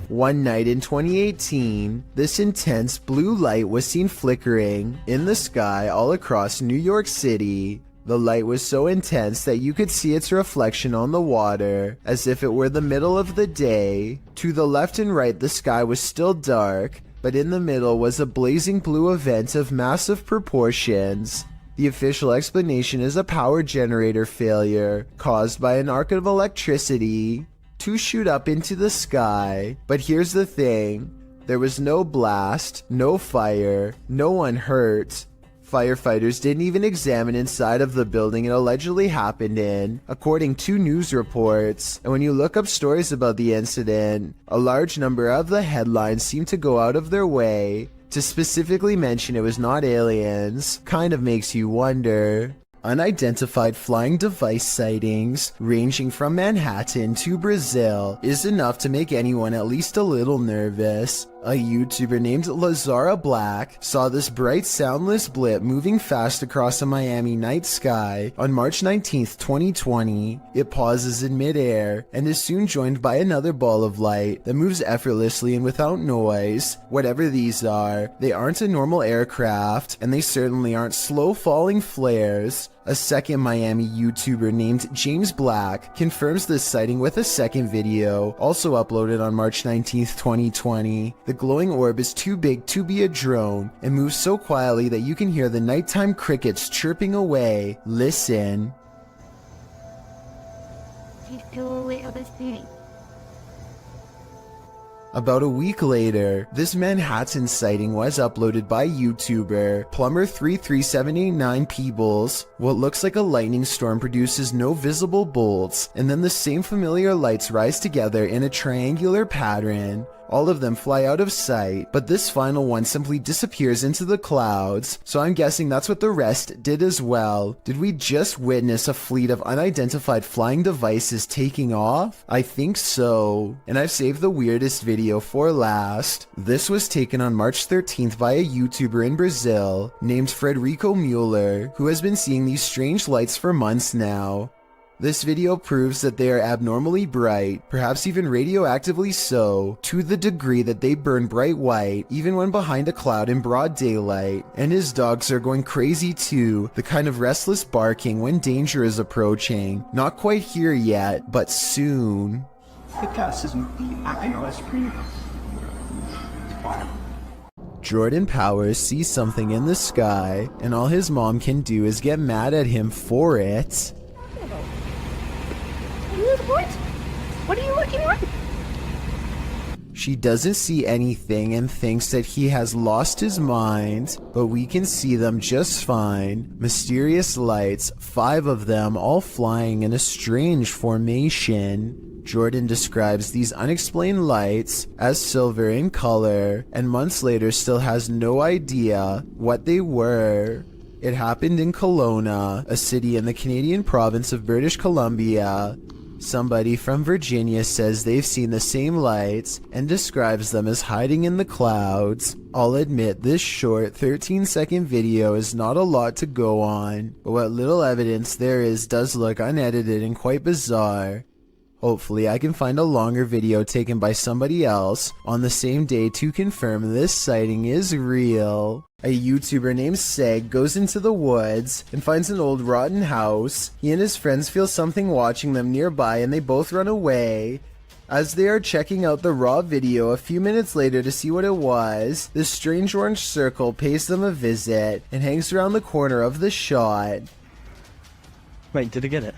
One night in 2018, this intense blue light was seen flickering in the sky all across New York City. The light was so intense that you could see its reflection on the water, as if it were the middle of the day. To the left and right, the sky was still dark, but in the middle was a blazing blue event of massive proportions. The official explanation is a power generator failure caused by an arc of electricity to shoot up into the sky. But here's the thing, there was no blast, no fire, no one hurt. Firefighters didn't even examine inside of the building it allegedly happened in, according to news reports. And when you look up stories about the incident, a large number of the headlines seem to go out of their way to specifically mention it was not aliens. Kind of makes you wonder. Unidentified flying device sightings, ranging from Manhattan to Brazil, is enough to make anyone at least a little nervous. A YouTuber named Lazara Black saw this bright soundless blip moving fast across a Miami night sky on March 19th, 2020. It pauses in midair and is soon joined by another ball of light that moves effortlessly and without noise. Whatever these are, they aren't a normal aircraft, and they certainly aren't slow falling flares. A second Miami YouTuber named James Black confirms this sighting with a second video, also uploaded on March 19th, 2020. The glowing orb is too big to be a drone and moves so quietly that you can hear the nighttime crickets chirping away. Listen. About a week later, this Manhattan sighting was uploaded by YouTuber Plumber33789 Peebles. What looks like a lightning storm produces no visible bolts, and then the same familiar lights rise together in a triangular pattern. All of them fly out of sight, but this final one simply disappears into the clouds, so I'm guessing that's what the rest did as well. Did we just witness a fleet of unidentified flying devices taking off? I think so. And I've saved the weirdest video for last. This was taken on March 13th by a YouTuber in Brazil named Frederico Mueller, who has been seeing these strange lights for months now. This video proves that they are abnormally bright, perhaps even radioactively so, to the degree that they burn bright white even when behind a cloud in broad daylight. And his dogs are going crazy too, the kind of restless barking when danger is approaching. Not quite here yet, but soon. Jordan Powers sees something in the sky, and all his mom can do is get mad at him for it. What are you looking at? She doesn't see anything and thinks that he has lost his mind, but we can see them just fine. Mysterious lights, 5 of them, all flying in a strange formation. Jordan describes these unexplained lights as silver in color, and months later still has no idea what they were. It happened in Kelowna, a city in the Canadian province of British Columbia. Somebody from Virginia says they've seen the same lights and describes them as hiding in the clouds. I'll admit this short 13-second video is not a lot to go on, but what little evidence there is does look unedited and quite bizarre. Hopefully I can find a longer video taken by somebody else on the same day to confirm this sighting is real. A YouTuber named Seg goes into the woods and finds an old rotten house. He and his friends feel something watching them nearby and they both run away. As they are checking out the raw video a few minutes later to see what it was, this strange orange circle pays them a visit and hangs around the corner of the shot. Wait, did I get it?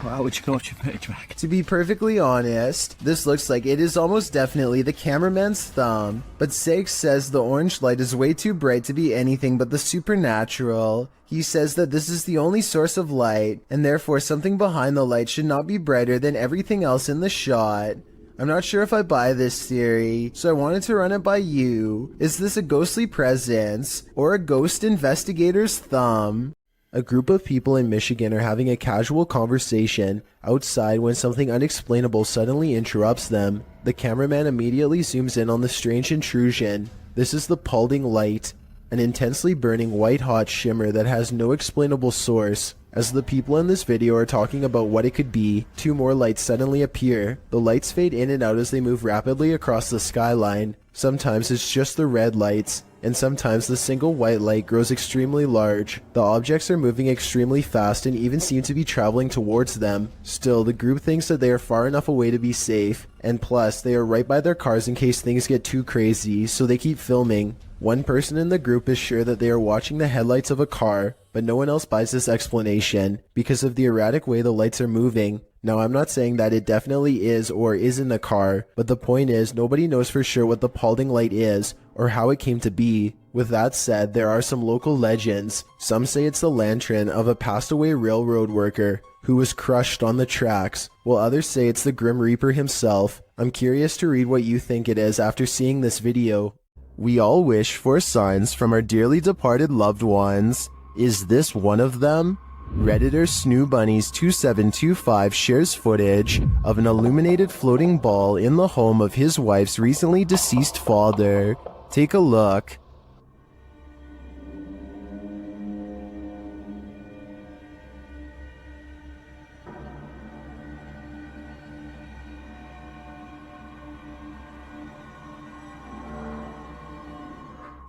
Wow, would you go your page back? To be perfectly honest, this looks like it is almost definitely the cameraman's thumb, but Seg says the orange light is way too bright to be anything but the supernatural. He says that this is the only source of light, and therefore something behind the light should not be brighter than everything else in the shot. I'm not sure if I buy this theory, so I wanted to run it by you. Is this a ghostly presence or a ghost investigator's thumb? A group of people in Michigan are having a casual conversation outside when something unexplainable suddenly interrupts them. The cameraman immediately zooms in on the strange intrusion. This is the Paulding light, an intensely burning white-hot shimmer that has no explainable source. As the people in this video are talking about what it could be, two more lights suddenly appear. The lights fade in and out as they move rapidly across the skyline. Sometimes it's just the red lights, and sometimes the single white light grows extremely large. The objects are moving extremely fast and even seem to be traveling towards them. Still, the group thinks that they are far enough away to be safe, and plus, they are right by their cars in case things get too crazy, so they keep filming. One person in the group is sure that they are watching the headlights of a car, but no one else buys this explanation because of the erratic way the lights are moving. Now, I'm not saying that it definitely is or isn't a car, but the point is nobody knows for sure what the Paulding light is or how it came to be. With that said, there are some local legends. Some say it's the lantern of a passed away railroad worker who was crushed on the tracks, while others say it's the Grim Reaper himself. I'm curious to read what you think it is after seeing this video. We all wish for signs from our dearly departed loved ones. Is this one of them? Redditor SnooBunnies2725 shares footage of an illuminated floating ball in the home of his wife's recently deceased father. Take a look.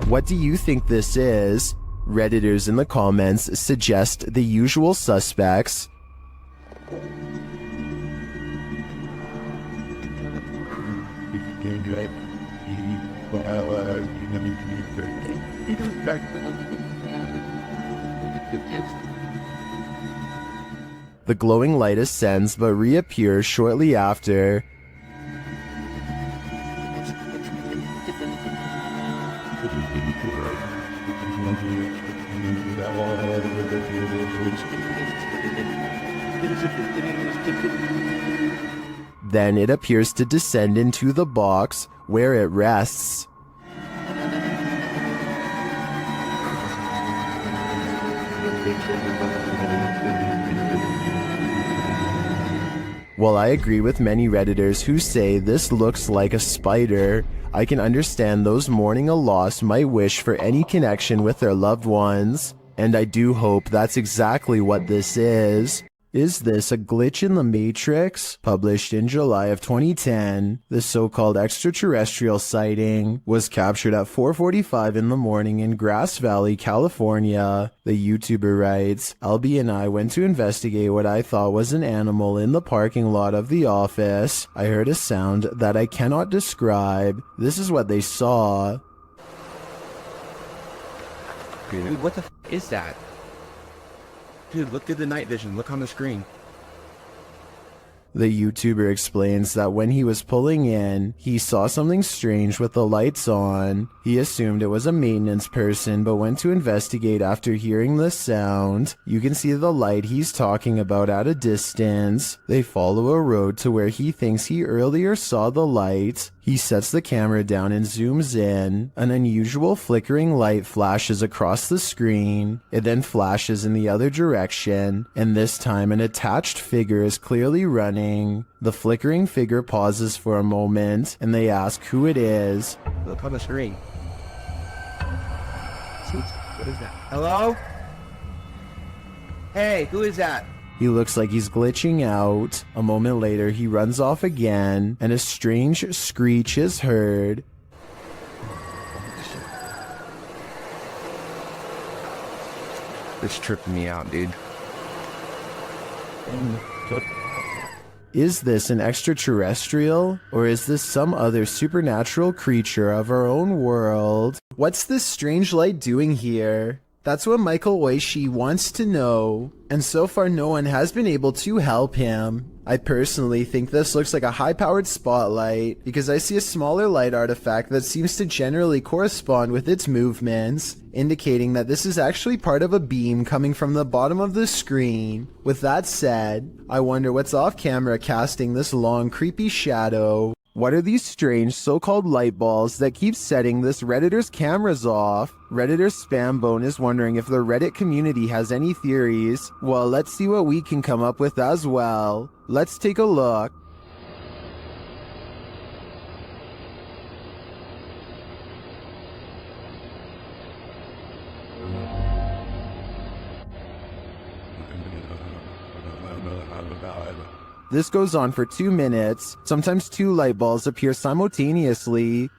What do you think this is? Redditors in the comments suggest the usual suspects. The glowing light ascends but reappears shortly after. Then it appears to descend into the box where it rests. While I agree with many Redditors who say this looks like a spider, I can understand those mourning a loss might wish for any connection with their loved ones. And I do hope that's exactly what this is. Is this a glitch in the Matrix? Published in July of 2010, the so-called extraterrestrial sighting was captured at 4:45 in the morning in Grass Valley, California. The YouTuber writes, Albie and I went to investigate what I thought was an animal in the parking lot of the office. I heard a sound that I cannot describe. This is what they saw. Dude, what the f is that? Dude, look at the night vision. Look on the screen. The YouTuber explains that when he was pulling in, he saw something strange with the lights on. He assumed it was a maintenance person, but went to investigate after hearing the sound. You can see the light he's talking about at a distance. They follow a road to where he thinks he earlier saw the light. He sets the camera down and zooms in. An unusual flickering light flashes across the screen. It then flashes in the other direction, and this time an attached figure is clearly running. The flickering figure pauses for a moment, and they ask who it is. Look on the screen. What is that? Hello? Hey, who is that? He looks like he's glitching out. A moment later, he runs off again, and a strange screech is heard. This tripping me out, dude. Is this an extraterrestrial, or is this some other supernatural creature of our own world? What's this strange light doing here? That's what Michael Oishi wants to know, and so far no one has been able to help him. I personally think this looks like a high-powered spotlight because I see a smaller light artifact that seems to generally correspond with its movements, indicating that this is actually part of a beam coming from the bottom of the screen. With that said, I wonder what's off camera casting this long creepy shadow. What are these strange so-called light balls that keep setting this Redditor's cameras off? Redditor's Spambone is wondering if the Reddit community has any theories. Well, let's see what we can come up with as well. Let's take a look. This goes on for 2 minutes. Sometimes 2 light balls appear simultaneously.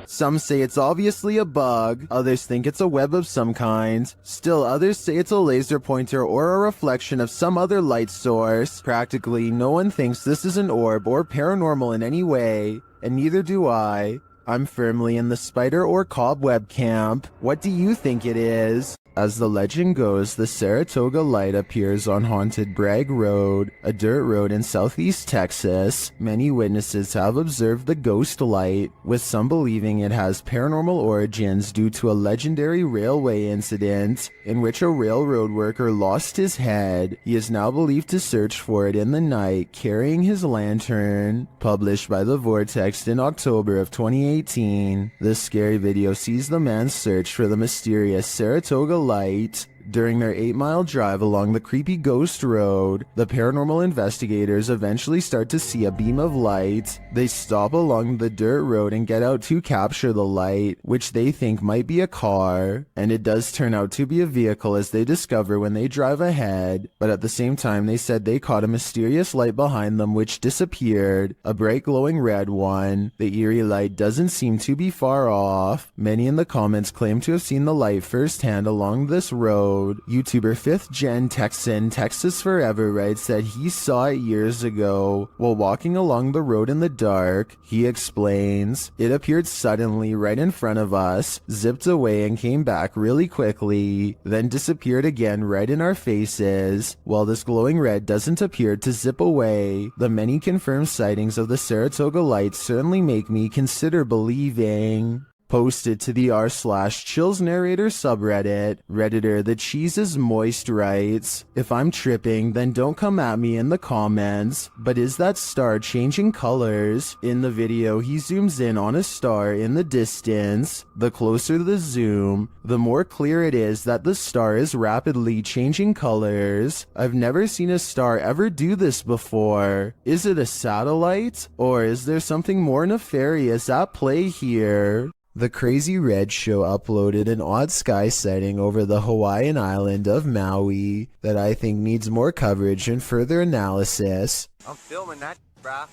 Some say it's obviously a bug, others think it's a web of some kind. Still others say it's a laser pointer or a reflection of some other light source. Practically no one thinks this is an orb or paranormal in any way, and neither do I. I'm firmly in the spider or cobweb camp. What do you think it is? As the legend goes, the Saratoga light appears on Haunted Bragg Road, a dirt road in southeast Texas. Many witnesses have observed the ghost light, with some believing it has paranormal origins due to a legendary railway incident in which a railroad worker lost his head. He is now believed to search for it in the night, carrying his lantern. Published by The Vortex in October of 2018, this scary video sees the man's search for the mysterious Saratoga light. During their 8-mile drive along the creepy ghost road, the paranormal investigators eventually start to see a beam of light. They stop along the dirt road and get out to capture the light, which they think might be a car, and it does turn out to be a vehicle as they discover when they drive ahead. But at the same time, they said they caught a mysterious light behind them which disappeared, a bright glowing red one. The eerie light doesn't seem to be far off. Many in the comments claim to have seen the light firsthand along this road. YouTuber 5th Gen Texan Texas Forever writes that he saw it years ago while walking along the road in the dark. He explains, "It appeared suddenly right in front of us, zipped away and came back really quickly, then disappeared again right in our faces. While this glowing red doesn't appear to zip away, the many confirmed sightings of the Saratoga light certainly make me consider believing." Posted to the r/Chills Narrator subreddit, Redditor The Cheese is Moist writes, "If I'm tripping, then don't come at me in the comments, but is that star changing colors?" In the video, he zooms in on a star in the distance. The closer the zoom, the more clear it is that the star is rapidly changing colors. I've never seen a star ever do this before. Is it a satellite? Or is there something more nefarious at play here? The Crazy Red Show uploaded an odd sky sighting over the Hawaiian island of Maui that I think needs more coverage and further analysis. I'm filming that, bruh.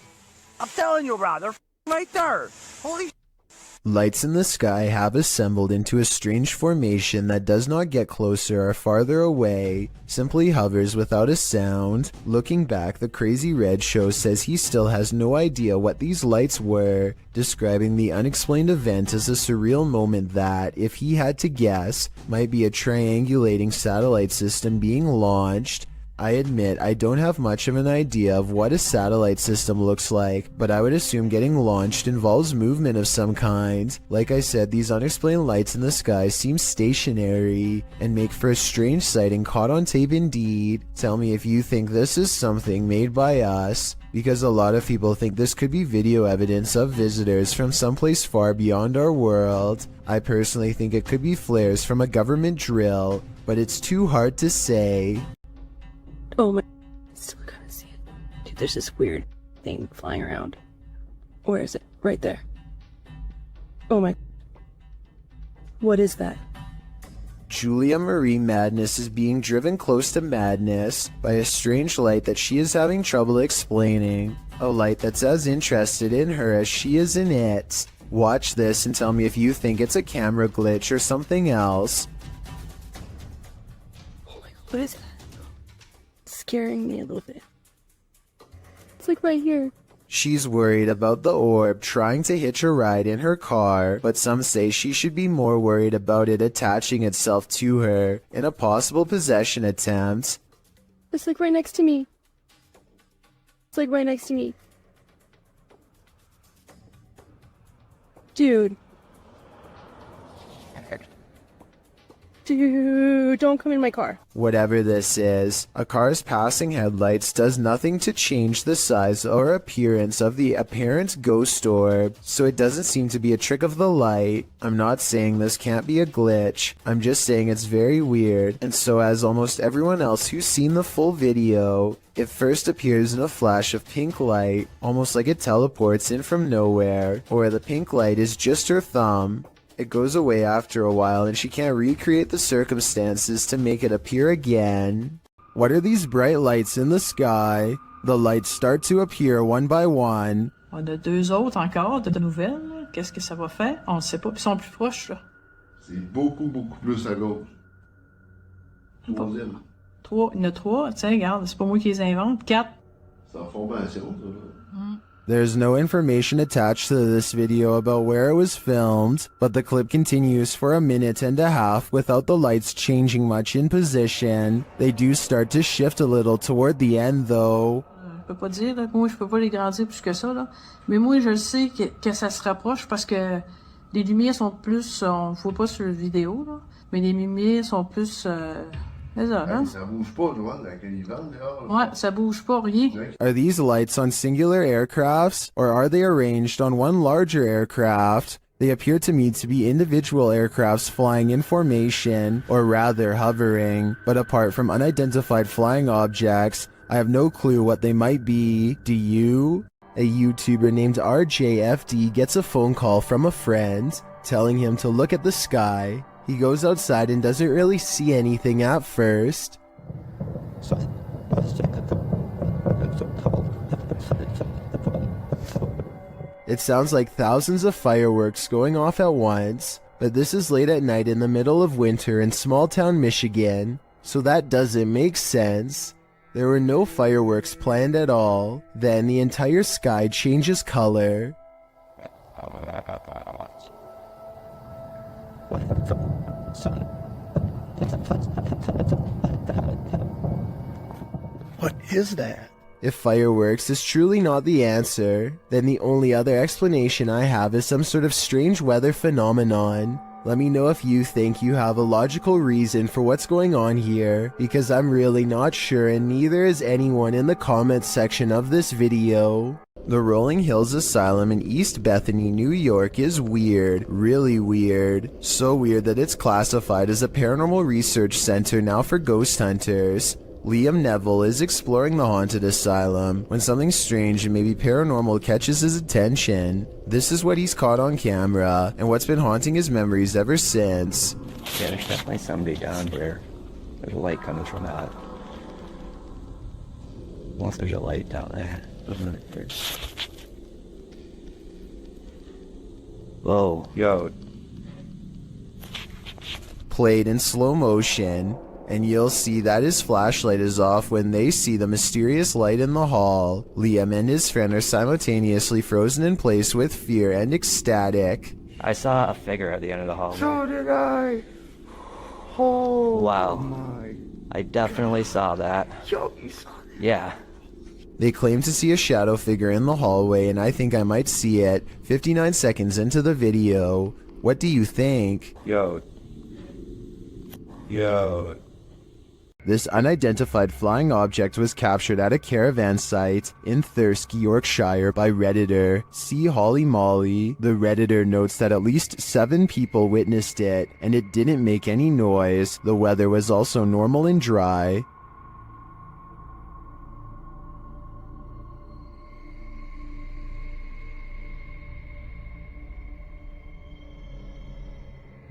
I'm telling you, bruh, they're right there. Holy Lights in the sky have assembled into a strange formation that does not get closer or farther away, simply hovers without a sound. Looking back, the Crazy Red Show says he still has no idea what these lights were, describing the unexplained event as a surreal moment that, if he had to guess, might be a triangulating satellite system being launched. I admit I don't have much of an idea of what a satellite system looks like, but I would assume getting launched involves movement of some kind. Like I said, these unexplained lights in the sky seem stationary and make for a strange sighting caught on tape indeed. Tell me if you think this is something made by us, because a lot of people think this could be video evidence of visitors from someplace far beyond our world. I personally think it could be flares from a government drill, but it's too hard to say. Oh my, still gotta see it. Dude, there's this weird thing flying around. Where is it? Right there. Oh my. What is that? Julia Marie Madness is being driven close to madness by a strange light that she is having trouble explaining. A light that's as interested in her as she is in it. Watch this and tell me if you think it's a camera glitch or something else. Oh my, what is that? It's scaring me a little bit. It's like right here. She's worried about the orb trying to hitch a ride in her car, but some say she should be more worried about it attaching itself to her in a possible possession attempt. It's like right next to me. It's like right next to me. Dude. Dude, don't come in my car. Whatever this is, a car's passing headlights does nothing to change the size or appearance of the apparent ghost orb, so it doesn't seem to be a trick of the light. I'm not saying this can't be a glitch, I'm just saying it's very weird, and so as almost everyone else who's seen the full video, it first appears in a flash of pink light, almost like it teleports in from nowhere, or the pink light is just her thumb. It goes away after a while and she can't recreate the circumstances to make it appear again. What are these bright lights in the sky? The lights start to appear one by one. On a deux autres encore de nouvelles. Qu'est-ce que ça va faire? On ne sait pas. Puis ils sont plus proches, là. C'est beaucoup plus à gauche. Troisième. Trois. Il y en a trois. Tiens, regarde, c'est pas moi qui les invente. Quatre. C'est en formation, ça, là. There's no information attached to this video about where it was filmed, but the clip continues for a minute and a half without the lights changing much in position. They do start to shift a little toward the end though. Je peux pas dire, là, moi je peux pas les grandir plus que ça, là. Mais moi je le sais que ça se rapproche parce que les lumières sont plus, on voit pas sur la vidéo, là, mais les lumières sont plus... C'est ça, hein? Ça bouge pas, tu vois, avec les vents dehors. Ouais, ça bouge pas, rien. Are these lights on singular aircrafts, or are they arranged on one larger aircraft? They appear to me to be individual aircrafts flying in formation, or rather hovering, but apart from unidentified flying objects, I have no clue what they might be. Do you? A YouTuber named RJFD gets a phone call from a friend, telling him to look at the sky. He goes outside and doesn't really see anything at first. It sounds like thousands of fireworks going off at once, but this is late at night in the middle of winter in small town Michigan, so that doesn't make sense. There were no fireworks planned at all. Then the entire sky changes color. What is that? If fireworks is truly not the answer, then the only other explanation I have is some sort of strange weather phenomenon. Let me know if you think you have a logical reason for what's going on here, because I'm really not sure and neither is anyone in the comments section of this video. The Rolling Hills Asylum in East Bethany, New York is weird, really weird. So weird that it's classified as a paranormal research center now for ghost hunters. Liam Neville is exploring the haunted asylum when something strange and maybe paranormal catches his attention. This is what he's caught on camera and what's been haunting his memories ever since. Yeah, there's definitely somebody down here. There's a light coming from that. Unless there's a light down there. Whoa, yo. Played in slow motion, and you'll see that his flashlight is off when they see the mysterious light in the hall. Liam and his friend are simultaneously frozen in place with fear and ecstatic. I saw a figure at the end of the hallway. So did I. Oh wow. My. I definitely saw that. Yo, you saw that? Yeah. They claim to see a shadow figure in the hallway, and I think I might see it 59 seconds into the video. What do you think? Yo. This unidentified flying object was captured at a caravan site in Thirsk, Yorkshire by Redditor C. Holly Molly. The Redditor notes that at least 7 people witnessed it, and it didn't make any noise. The weather was also normal and dry.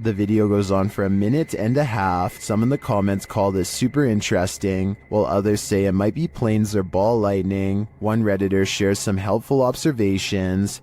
The video goes on for a minute and a half. Some in the comments call this super interesting, while others say it might be planes or ball lightning. One Redditor shares some helpful observations.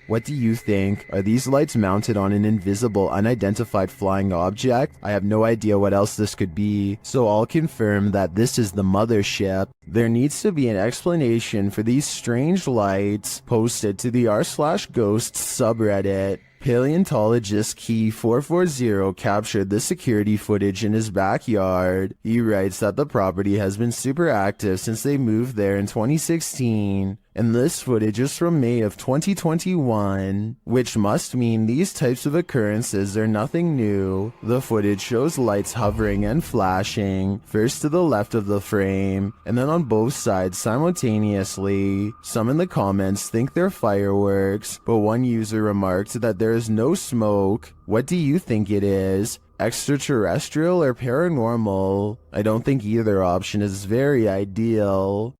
What do you think? Are these lights mounted on an invisible, unidentified flying object? I have no idea what else this could be, so I'll confirm that this is the mothership. There needs to be an explanation for these strange lights posted to the r/ghosts subreddit. Paleontologist Key 440 captured the security footage in his backyard. He writes that the property has been super active since they moved there in 2016. And this footage is from May of 2021, which must mean these types of occurrences are nothing new. The footage shows lights hovering and flashing, first to the left of the frame, and then on both sides simultaneously. Some in the comments think they're fireworks, but one user remarked that there is no smoke. What do you think it is? Extraterrestrial or paranormal? I don't think either option is very ideal.